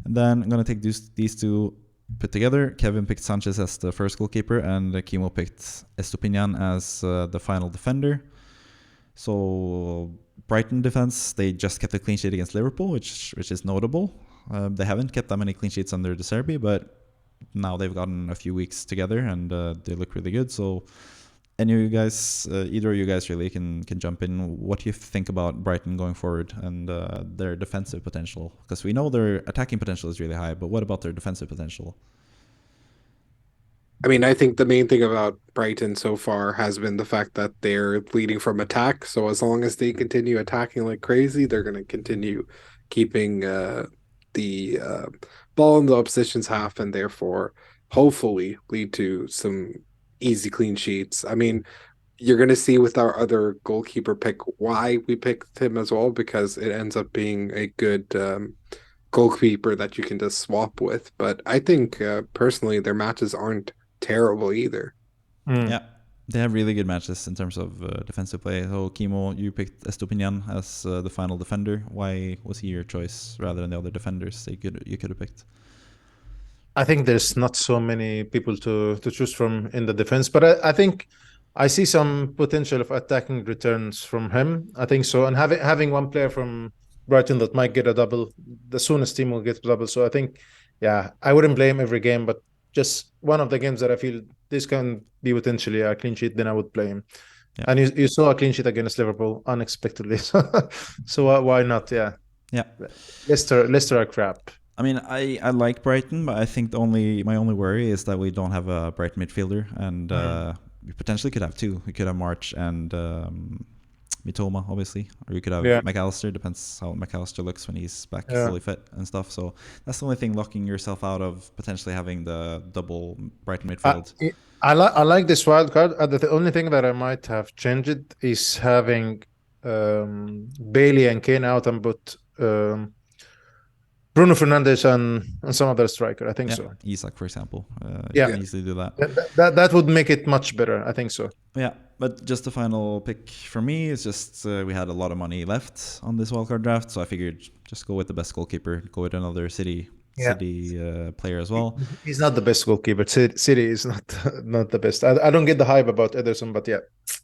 And then I'm going to take these two put together. Kevin picked Sanchez as the first goalkeeper, and Kimo picked Estupinian as the final defender. So Brighton defense, they just kept a clean sheet against Liverpool, which is notable. They haven't kept that many clean sheets under De Zerbi, but now they've gotten a few weeks together, and they look really good. So any of you guys, either of you guys really can jump in. What do you think about Brighton going forward and their defensive potential? Because we know their attacking potential is really high, but what about their defensive potential? I mean, I think the main thing about Brighton so far has been the fact that they're leading from attack. So as long as they continue attacking like crazy, they're going to continue keeping the ball in the opposition's half, and therefore hopefully lead to some easy clean sheets. I mean, you're going to see with our other goalkeeper pick why we picked him as well, because it ends up being a good goalkeeper that you can just swap with. But I think personally their matches aren't terrible either. Yeah, they have really good matches in terms of defensive play. So Kimo, you picked Estupinian as the final defender. Why was he your choice rather than the other defenders that you could have picked? I think there's not so many people to choose from in the defense, but I think I see some potential of attacking returns from him. I think so, and having one player from Brighton that might get a double, the soonest team will get a double. So I think, yeah, I wouldn't blame every game, but just one of the games that I feel this can be potentially a clean sheet, then I would play him. Yeah. And you saw a clean sheet against Liverpool unexpectedly, so why not? Yeah. Leicester are crap. I mean, I like Brighton, but I think my only worry is that we don't have a Brighton midfielder, and we potentially could have two. We could have March and Mitoma, obviously, or you could have McAllister. Depends how McAllister looks when he's back fully fit and stuff. So that's the only thing locking yourself out of potentially having the double Brighton midfield. I like this wild card. The only thing that I might have changed is having Bailey and Kane out and put Bruno Fernandes and some other striker. I think so. Isak, for example. You can easily do that. That would make it much better. I think so. Yeah, but just the final pick for me is just we had a lot of money left on this wildcard draft, so I figured just go with the best goalkeeper, go with another City player as well. He's not the best goalkeeper. City is not the best. I don't get the hype about Ederson, but yeah,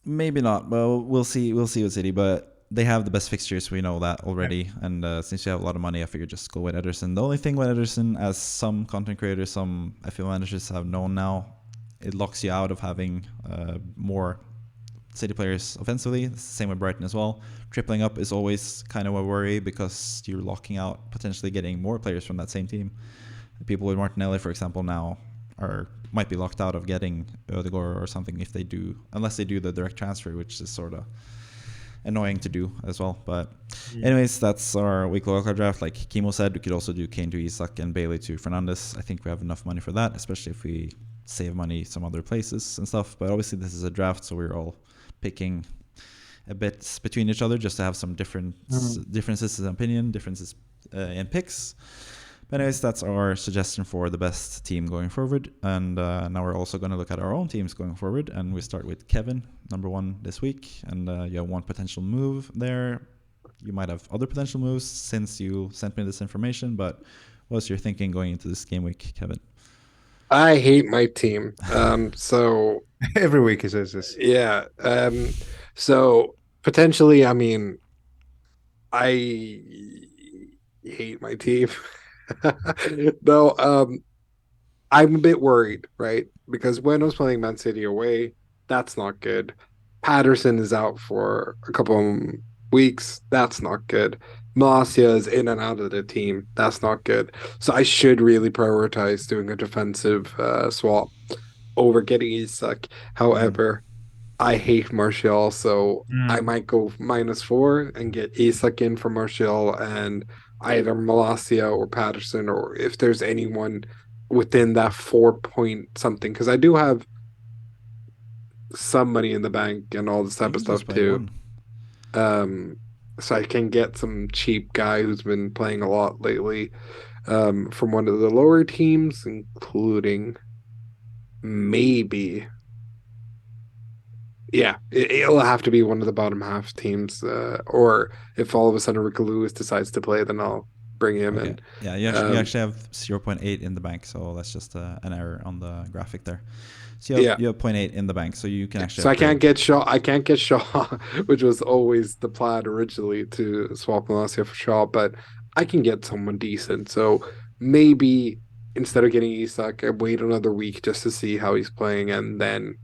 maybe not. Well, we'll see with City, but they have the best fixtures. We know that already. And since you have a lot of money, I figured just go with Ederson. The only thing with Ederson, as some content creators, some FPL managers have known now, it locks you out of having more City players offensively. Same with Brighton as well. Tripling up is always kind of a worry because you're locking out potentially getting more players from that same team. People with Martinelli, for example, now might be locked out of getting Ødegaard or something unless they do the direct transfer, which is sort of annoying to do as well. But anyways, that's our weekly wildcard draft. Like Kimo said, we could also do Kane to Isak and Bailey to Fernandes. I think we have enough money for that, especially if we save money some other places and stuff. But obviously this is a draft, so we're all picking a bit between each other just to have some differences in opinion, differences in picks. But anyways, that's our suggestion for the best team going forward. And now we're also going to look at our own teams going forward. And we start with Kevin, number 1 this week. And you have one potential move there. You might have other potential moves since you sent me this information. But what's your thinking going into this game week, Kevin? I hate my team. So every week he says this. Yeah. So potentially, I mean, I hate my team. No, I'm a bit worried, right? Because when I was playing Man City away, that's not good. Patterson is out for a couple of weeks. That's not good. Malacia is in and out of the team. That's not good. So I should really prioritize doing a defensive swap over getting Isak. However, I hate Martial, so I might go -4 and get Isak in for Martial and either Malacia or Patterson, or if there's anyone within that 4 point something, because I do have some money in the bank and all this You type of can just stuff play too. one. So I can get some cheap guy who's been playing a lot lately, from one of the lower teams, including maybe. Yeah, it'll have to be one of the bottom half teams, or if all of a sudden Rick Lewis decides to play, then I'll bring him Okay. in. Yeah, you actually have 0.8 in the bank, so that's just an error on the graphic there. So you have 0.8 in the bank, so you can actually. So upgrade. I can't get Shaw, which was always the plan originally, to swap Malacia for Shaw, but I can get someone decent. So maybe instead of getting Isak, I wait another week just to see how he's playing and then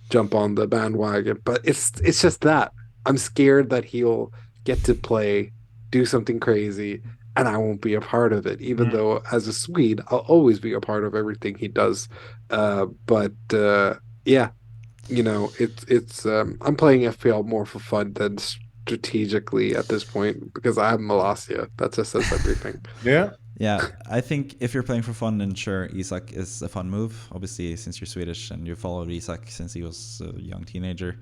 jump on the bandwagon. But it's just that I'm scared that he'll get to play, do something crazy, and I won't be a part of it. Even though as a Swede, I'll always be a part of everything he does. But yeah, it's I'm playing FPL more for fun than strategically at this point because I have Malacia. That just says everything. Yeah. Yeah, I think if you're playing for fun, then sure, Isak is a fun move. Obviously, since you're Swedish and you followed Isak since he was a young teenager.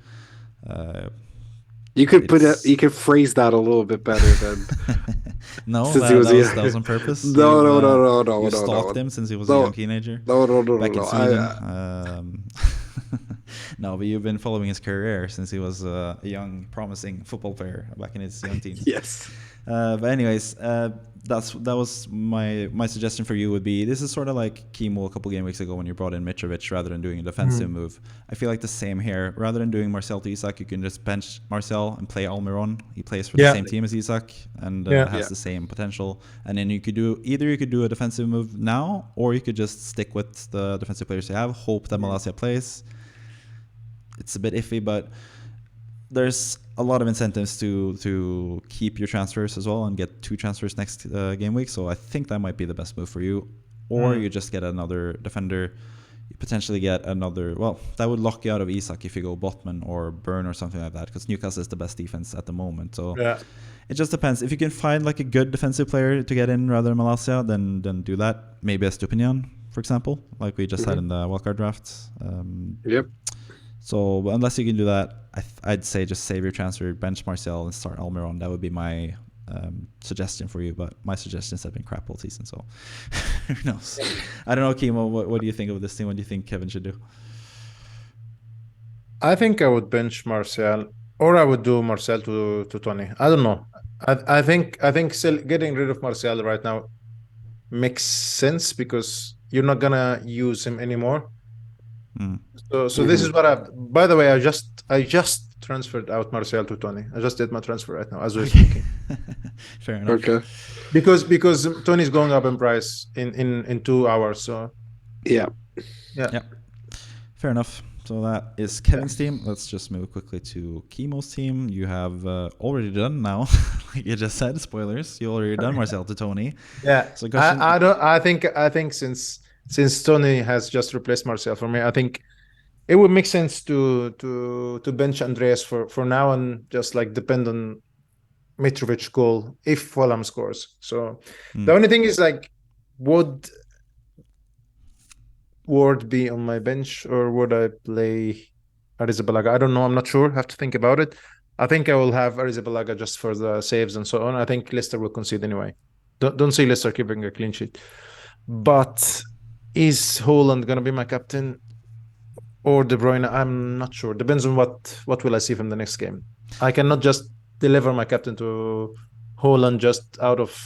You could you could phrase that a little bit better than. No, Since that was on purpose. No. You stalked him since he was a young teenager. No. Back in Sweden. No, but you've been following his career since he was a young, promising football player back in his young teens. Yes. But anyways, that was my suggestion for you would be, this is sort of like Kimo a couple game weeks ago when you brought in Mitrovic rather than doing a defensive move. I feel like the same here. Rather than doing Marcel to Isak, you can just bench Marcel and play Almiron. He plays for the same team as Isak and has the same potential. And then you could do a defensive move now, or you could just stick with the defensive players you have, hope that Malacia plays. It's a bit iffy, but there's a lot of incentives to keep your transfers as well and get 2 transfers next game week. So I think that might be the best move for you. Or you just get another defender. You potentially get another. Well, that would lock you out of Isak if you go Botman or Burn or something like that, because Newcastle is the best defense at the moment. So it just depends. If you can find like a good defensive player to get in rather than Malacia, then do that. Maybe a Stupinian, for example, like we just had in the Wildcard Draft. Yep. So unless you can do that, I'd say just save your transfer, bench Marcel, and start Almiron. That would be my suggestion for you. But my suggestions have been crap all season, so who knows? I don't know, Kimo. What do you think of this team? What do you think Kevin should do? I think I would bench Marcel, or I would do Marcel to Tony. I don't know. I think still getting rid of Marcel right now makes sense because you're not gonna use him anymore. So this is what I've. By the way, I just transferred out Marcel to Tony. I just did my transfer right now as we're speaking. Fair enough. Okay. Because Tony's going up in price in 2 hours. So yeah. Fair enough. So that is Kevin's team. Let's just move quickly to Kimo's team. You have already done now, like you just said. Spoilers. You already done Marcel to Tony. Yeah. So I think since Tony has just replaced Marcel for me, I think it would make sense to bench Andreas for now and just like depend on Mitrovic goal if Fulham scores. So the only thing is like, would Ward be on my bench or would I play Arrizabalaga? I don't know. I'm not sure. Have to think about it. I think I will have Arrizabalaga just for the saves and so on. I think Leicester will concede anyway. Don't see Leicester keeping a clean sheet. But is Haaland going to be my captain or De Bruyne? I'm not sure. Depends on what will I see from the next game. I cannot just deliver my captain to Haaland just out of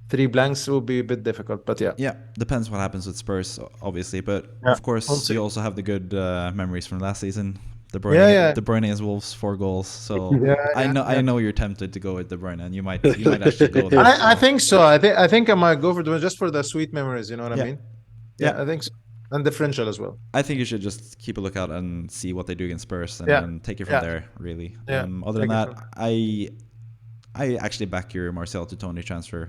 3 blanks. It will be a bit difficult, but yeah. Depends what happens with Spurs, obviously. But of course, you also have the good memories from last season. De Bruyne, Yeah. De Bruyne is Wolves 4 goals. So Yeah, I know you're tempted to go with De Bruyne, and you might actually go there. And I think so. I think I might go for the just for the sweet memories. You know what I Yeah. mean? Yeah. Yeah, I think so. And differential as well. I think you should just keep a lookout and see what they do against Spurs, and Yeah. then take it from there. Really. Yeah. Other than Take it that, from I actually back your Marcel to Tony transfer.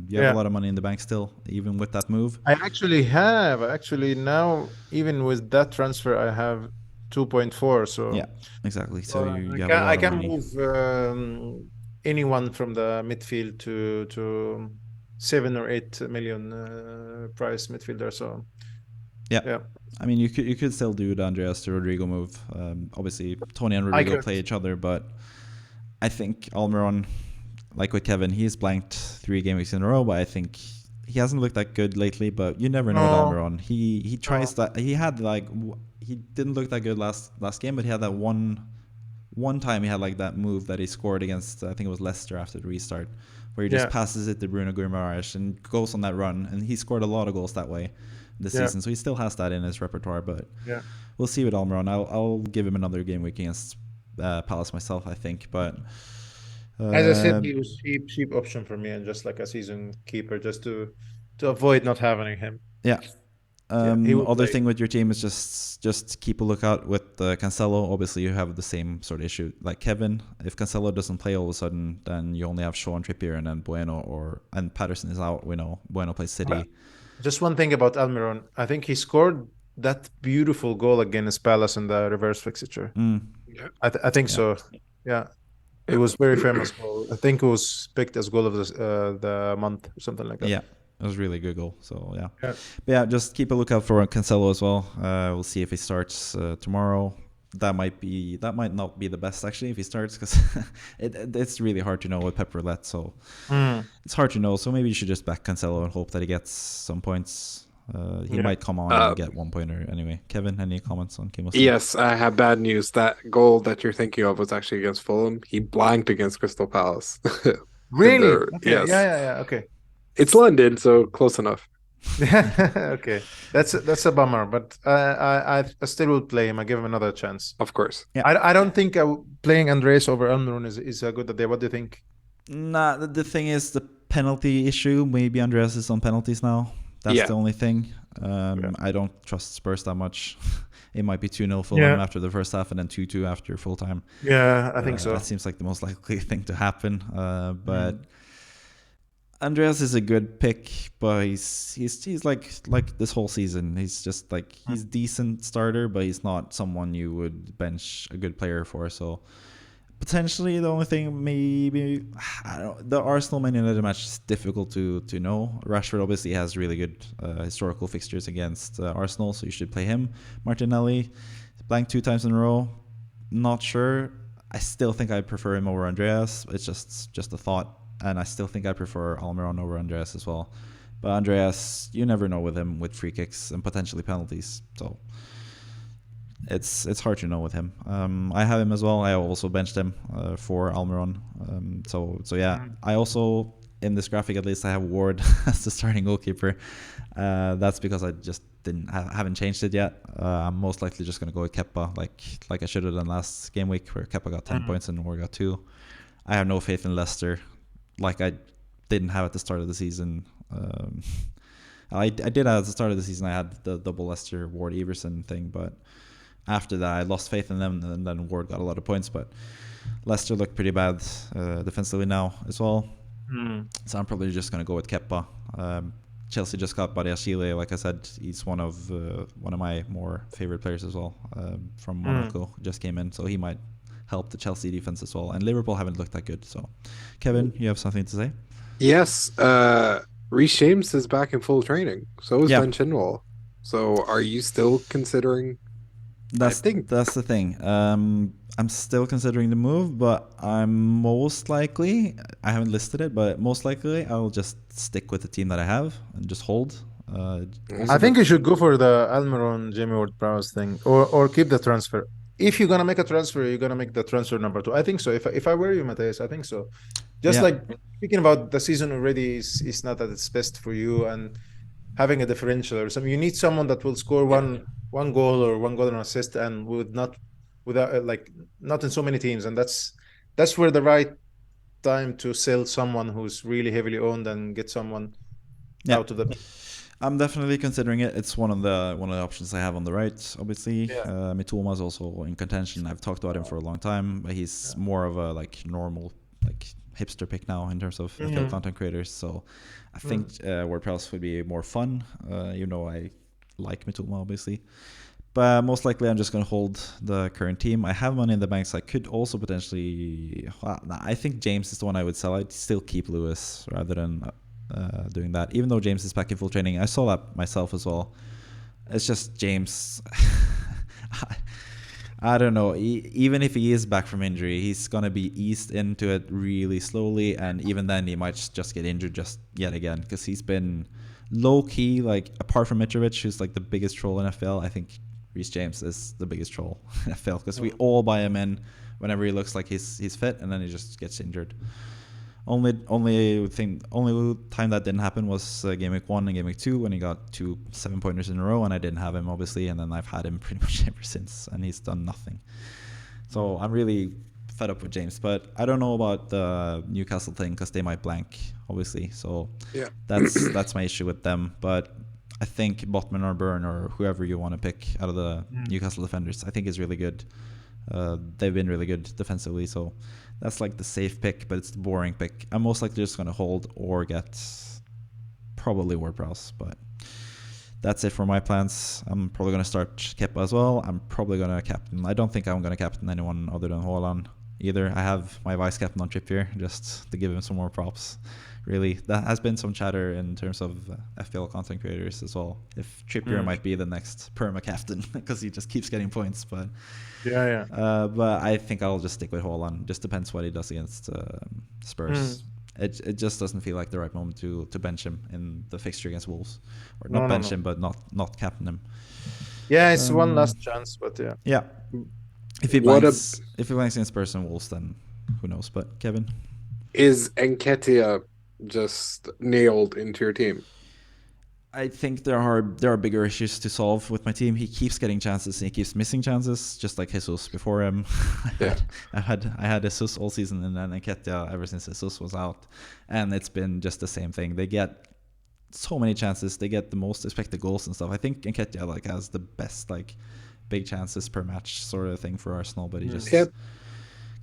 You have a lot of money in the bank still, even with that move. I actually have. Actually, now, even with that transfer, I have 2.4. So Yeah, exactly. So you have a I lot of can money. move anyone from the midfield to 7 or 8 million price midfielder. So yeah. I mean, you could still do the Andreas to Rodrigo move. Obviously, Tony and Rodrigo play each other, but I think Almiron, like with Kevin, he's blanked 3 game weeks in a row, but I think he hasn't looked that good lately. But you never know with Almiron. He tries that. He had he didn't look that good last game, but he had that one time he had like that move that he scored against, I think it was Leicester after the restart, where he just passes it to Bruno Guimaraes and goes on that run, and he scored a lot of goals that way this season. So he still has that in his repertoire, but we'll see with Almiron. I'll give him another game week against Palace myself, I think, but as I said, he was cheap option for me, and just like a season keeper, just to avoid not having him. Yeah. Other thing with your team is just keep a lookout with Cancelo. Obviously, you have the same sort of issue like Kevin. If Cancelo doesn't play all of a sudden, then you only have Shaw and Trippier, and then Bueno and Patterson is out. We know Bueno plays City. Just one thing about Almiron, I think he scored that beautiful goal against Palace in the reverse fixture. I think so. Yeah. It was very famous goal. I think it was picked as goal of the month or something like that. Yeah, it was a really good goal. So But yeah, just keep a lookout for Cancelo as well. We'll see if he starts tomorrow. That might not be the best actually if he starts, because it's really hard to know with Pep Roulette. So it's hard to know. So maybe you should just back Cancelo and hope that he gets some points. He might come on and get 1 pointer anyway. Kevin, any comments on Kimo? Yes, I have bad news. That goal that you're thinking of was actually against Fulham. He blanked against Crystal Palace. Really? Okay. Yes. Yeah. Okay. It's London, so close enough. Okay, that's a bummer, but I still will play him. I give him another chance. Of course. Yeah. I don't think playing Andres over Almiron is a good idea. What do you think? Nah, the thing is the penalty issue. Maybe Andreas is on penalties now. That's the only thing. I don't trust Spurs that much. It might be 2-0 Fulham after the first half and then 2-2 after full time. Yeah, I think so. That seems like the most likely thing to happen. But Andreas is a good pick, but he's like this whole season. He's just like he's decent starter, but he's not someone you would bench a good player for. So potentially the only thing maybe the Arsenal Man United match is difficult to know. Rashford obviously has really good historical fixtures against Arsenal, so you should play him. Martinelli blanked 2 times in a row. Not sure. I still think I prefer him over Andreas. It's just a thought. And I still think I prefer Almiron over Andreas as well. But Andreas, you never know with him with free kicks and potentially penalties. So it's hard to know with him. I have him as well. I also benched him for Almiron. So yeah. I also, in this graphic at least, I have Ward as the starting goalkeeper. That's because I just haven't changed it yet. I'm most likely just going to go with Kepa like I should have done last game week, where Kepa got 10 points and Ward got 2. I have no faith in Leicester, like I didn't have at the start of the season. I did at the start of the season. I had the double Leicester Ward Everson thing, but after that I lost faith in them, and then Ward got a lot of points. But Leicester looked pretty bad defensively now as well. So I'm probably just going to go with Kepa. Chelsea just got Badiashile. Like I said, he's one of my more favorite players as well, from Monaco. Just came in, so he might help the Chelsea defense as well. And Liverpool haven't looked that good. So, Kevin, you have something to say? Yes. Reece James is back in full training. So is Ben Chilwell. So are you still considering? That's the thing. I'm still considering the move, but I'm most likely, I haven't listed it, but most likely I'll just stick with the team that I have and just hold. I think you should go for the Almiron Jamie Ward-Prowse thing, or keep the transfer. If you're gonna make a transfer, you're gonna make the transfer number 2. I think so. If I were you, Mathias, I think so. Just like speaking about the season already is not at its best for you, and having a differential or something. You need someone that will score one goal or 1 goal and assist, and would not without like not in so many teams, and that's where the right time to sell someone who's really heavily owned and get someone out of the. I'm definitely considering it. It's one of the options I have on the right. Obviously, Mitoma is also in contention. I've talked about him for a long time, but he's more of a like normal like hipster pick now in terms of FPL content creators. So I think WordPress would be more fun. I like Mitoma obviously, but most likely I'm just going to hold the current team. I have money in the bank, so I could also potentially. I think James is the one I would sell. I'd still keep Lewis rather than doing that. Even though James is back in full training, I saw that myself as well. It's just James. I don't know. Even if he is back from injury, he's going to be eased into it really slowly. And even then, he might just get injured just yet again. Because he's been low-key, like, apart from Mitrovic, who's like the biggest troll in FPL, I think Reece James is the biggest troll in FPL. Because we all buy him in whenever he looks like he's fit. And then he just gets injured. Only time that didn't happen was Gameweek 1 and Gameweek 2 when he got 2 7-pointers in a row, and I didn't have him obviously, and then I've had him pretty much ever since, and he's done nothing. So I'm really fed up with James, but I don't know about the Newcastle thing because they might blank obviously. So that's my issue with them. But I think Botman or Byrne or whoever you want to pick out of the Newcastle defenders, I think is really good. They've been really good defensively, so that's like the safe pick, but it's the boring pick. I'm most likely just going to hold or get probably Ward-Prowse, but that's it for my plans. I'm probably going to start Kepa as well. I'm probably going to captain. I don't think I'm going to captain anyone other than Haaland either. I have my vice captain on Trippier just to give him some more props. Really, that has been some chatter in terms of FPL content creators as well. If Trippier might be the next perma captain because he just keeps getting points, but but I think I'll just stick with Haaland. Just depends what he does against Spurs. It just doesn't feel like the right moment to bench him in the fixture against Wolves, or not bench him, but not captain him. Yeah, it's one last chance, but yeah. If he blanks against Spurs and Wolves, then who knows? But Kevin, is Nketiah just nailed into your team? I think there are bigger issues to solve with my team. He keeps getting chances and he keeps missing chances, just like Jesus before him. I had Jesus all season and then Nketiah ever since Jesus was out, and it's been just the same thing. They get so many chances, they get the most expected goals and stuff. I think Nketiah like has the best like big chances per match sort of thing for Arsenal, but he just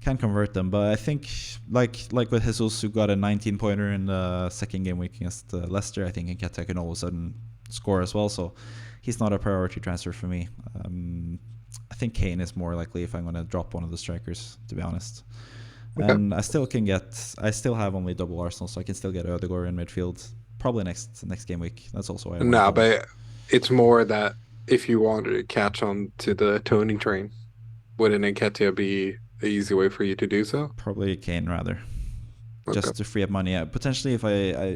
can't convert them. But I think like with Jesus, who got a 19-pointer in the second game week against Leicester, I think Nketiah can all of a sudden score as well. So he's not a priority transfer for me. I think Kane is more likely if I'm going to drop one of the strikers, to be honest. Okay. And I still have only double Arsenal, so I can still get Ødegaard in midfield probably next game week. That's also why but it's more that if you wanted to catch on to the Tony train, wouldn't Nketiah be the easy way for you to do so? Probably Kane rather, just to free up money. Potentially,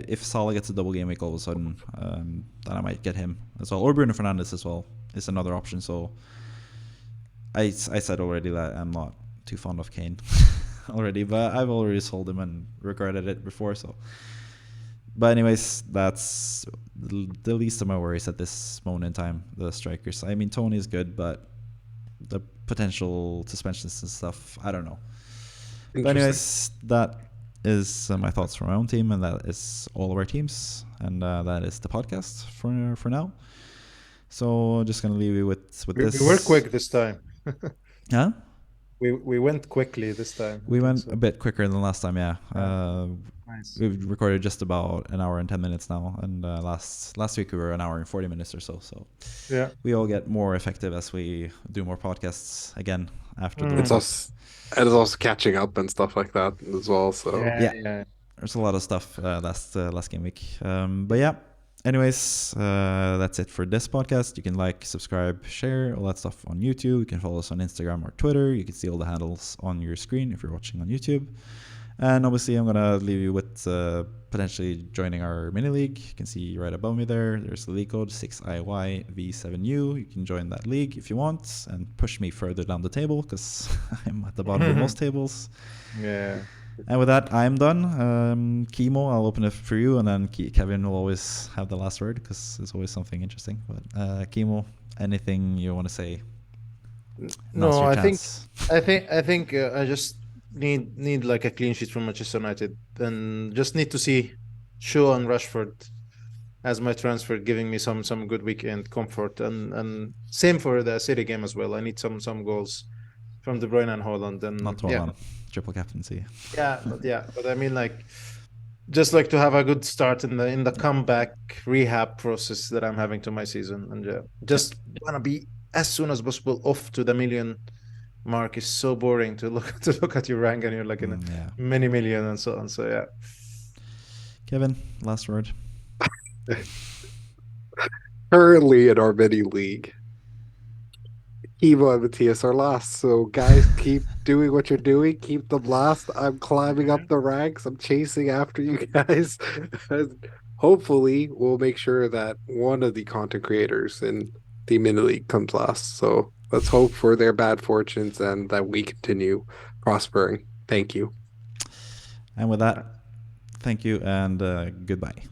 if Salah gets a double game week all of a sudden, then I might get him as well, or Bruno Fernandes as well is another option. So I said already that I'm not too fond of Kane already, but I've already sold him and regretted it before. So, but anyways, that's the least of my worries at this moment in time. The strikers. I mean, Tony is good, but the potential suspensions and stuff, I don't know. But anyways, that is my thoughts for my own team, and that is all of our teams, and that is the podcast for now. So just gonna leave you with this. We were quick this time. Huh? We went quickly this time. We went a bit quicker than last time, yeah. Nice. We've recorded just about an hour and 10 minutes now, and last week we were an hour and 40 minutes or so. So yeah, we all get more effective as we do more podcasts again after It's also catching up and stuff like that as well. So yeah. There's a lot of stuff last game week. But yeah. Anyways, that's it for this podcast. You can like, subscribe, share, all that stuff on YouTube. You can follow us on Instagram or Twitter. You can see all the handles on your screen if you're watching on YouTube. And obviously, I'm going to leave you with potentially joining our mini league. You can see right above me there. There's the league code 6IYV7U. You can join that league if you want and push me further down the table because I'm at the bottom of most tables. Yeah. And with that, I'm done. Kimo, I'll open it for you, and then Kevin will always have the last word because there's always something interesting. But Kimo, anything you want to say? Now's No, your I chance. think I just need like a clean sheet from Manchester United, and just need to see Shaw and Rashford as my transfer, giving me some good weekend comfort, and same for the City game as well. I need some goals from De Bruyne and Holland, Not and Holland. Triple captaincy. but I mean, like, just like to have a good start in the comeback rehab process that I'm having to my season, and just wanna be as soon as possible off to the million mark. Is so boring to look at your rank and you're like in a Yeah. many million and so on. So yeah. Kevin, last word. Currently in our mini league, Kimo and Mathias are last. So guys, keep doing what you're doing. Keep them last. I'm climbing up the ranks. I'm chasing after you guys. And hopefully, we'll make sure that one of the content creators in the mini league comes last. So let's hope for their bad fortunes and that we continue prospering. Thank you. And with that, thank you and goodbye.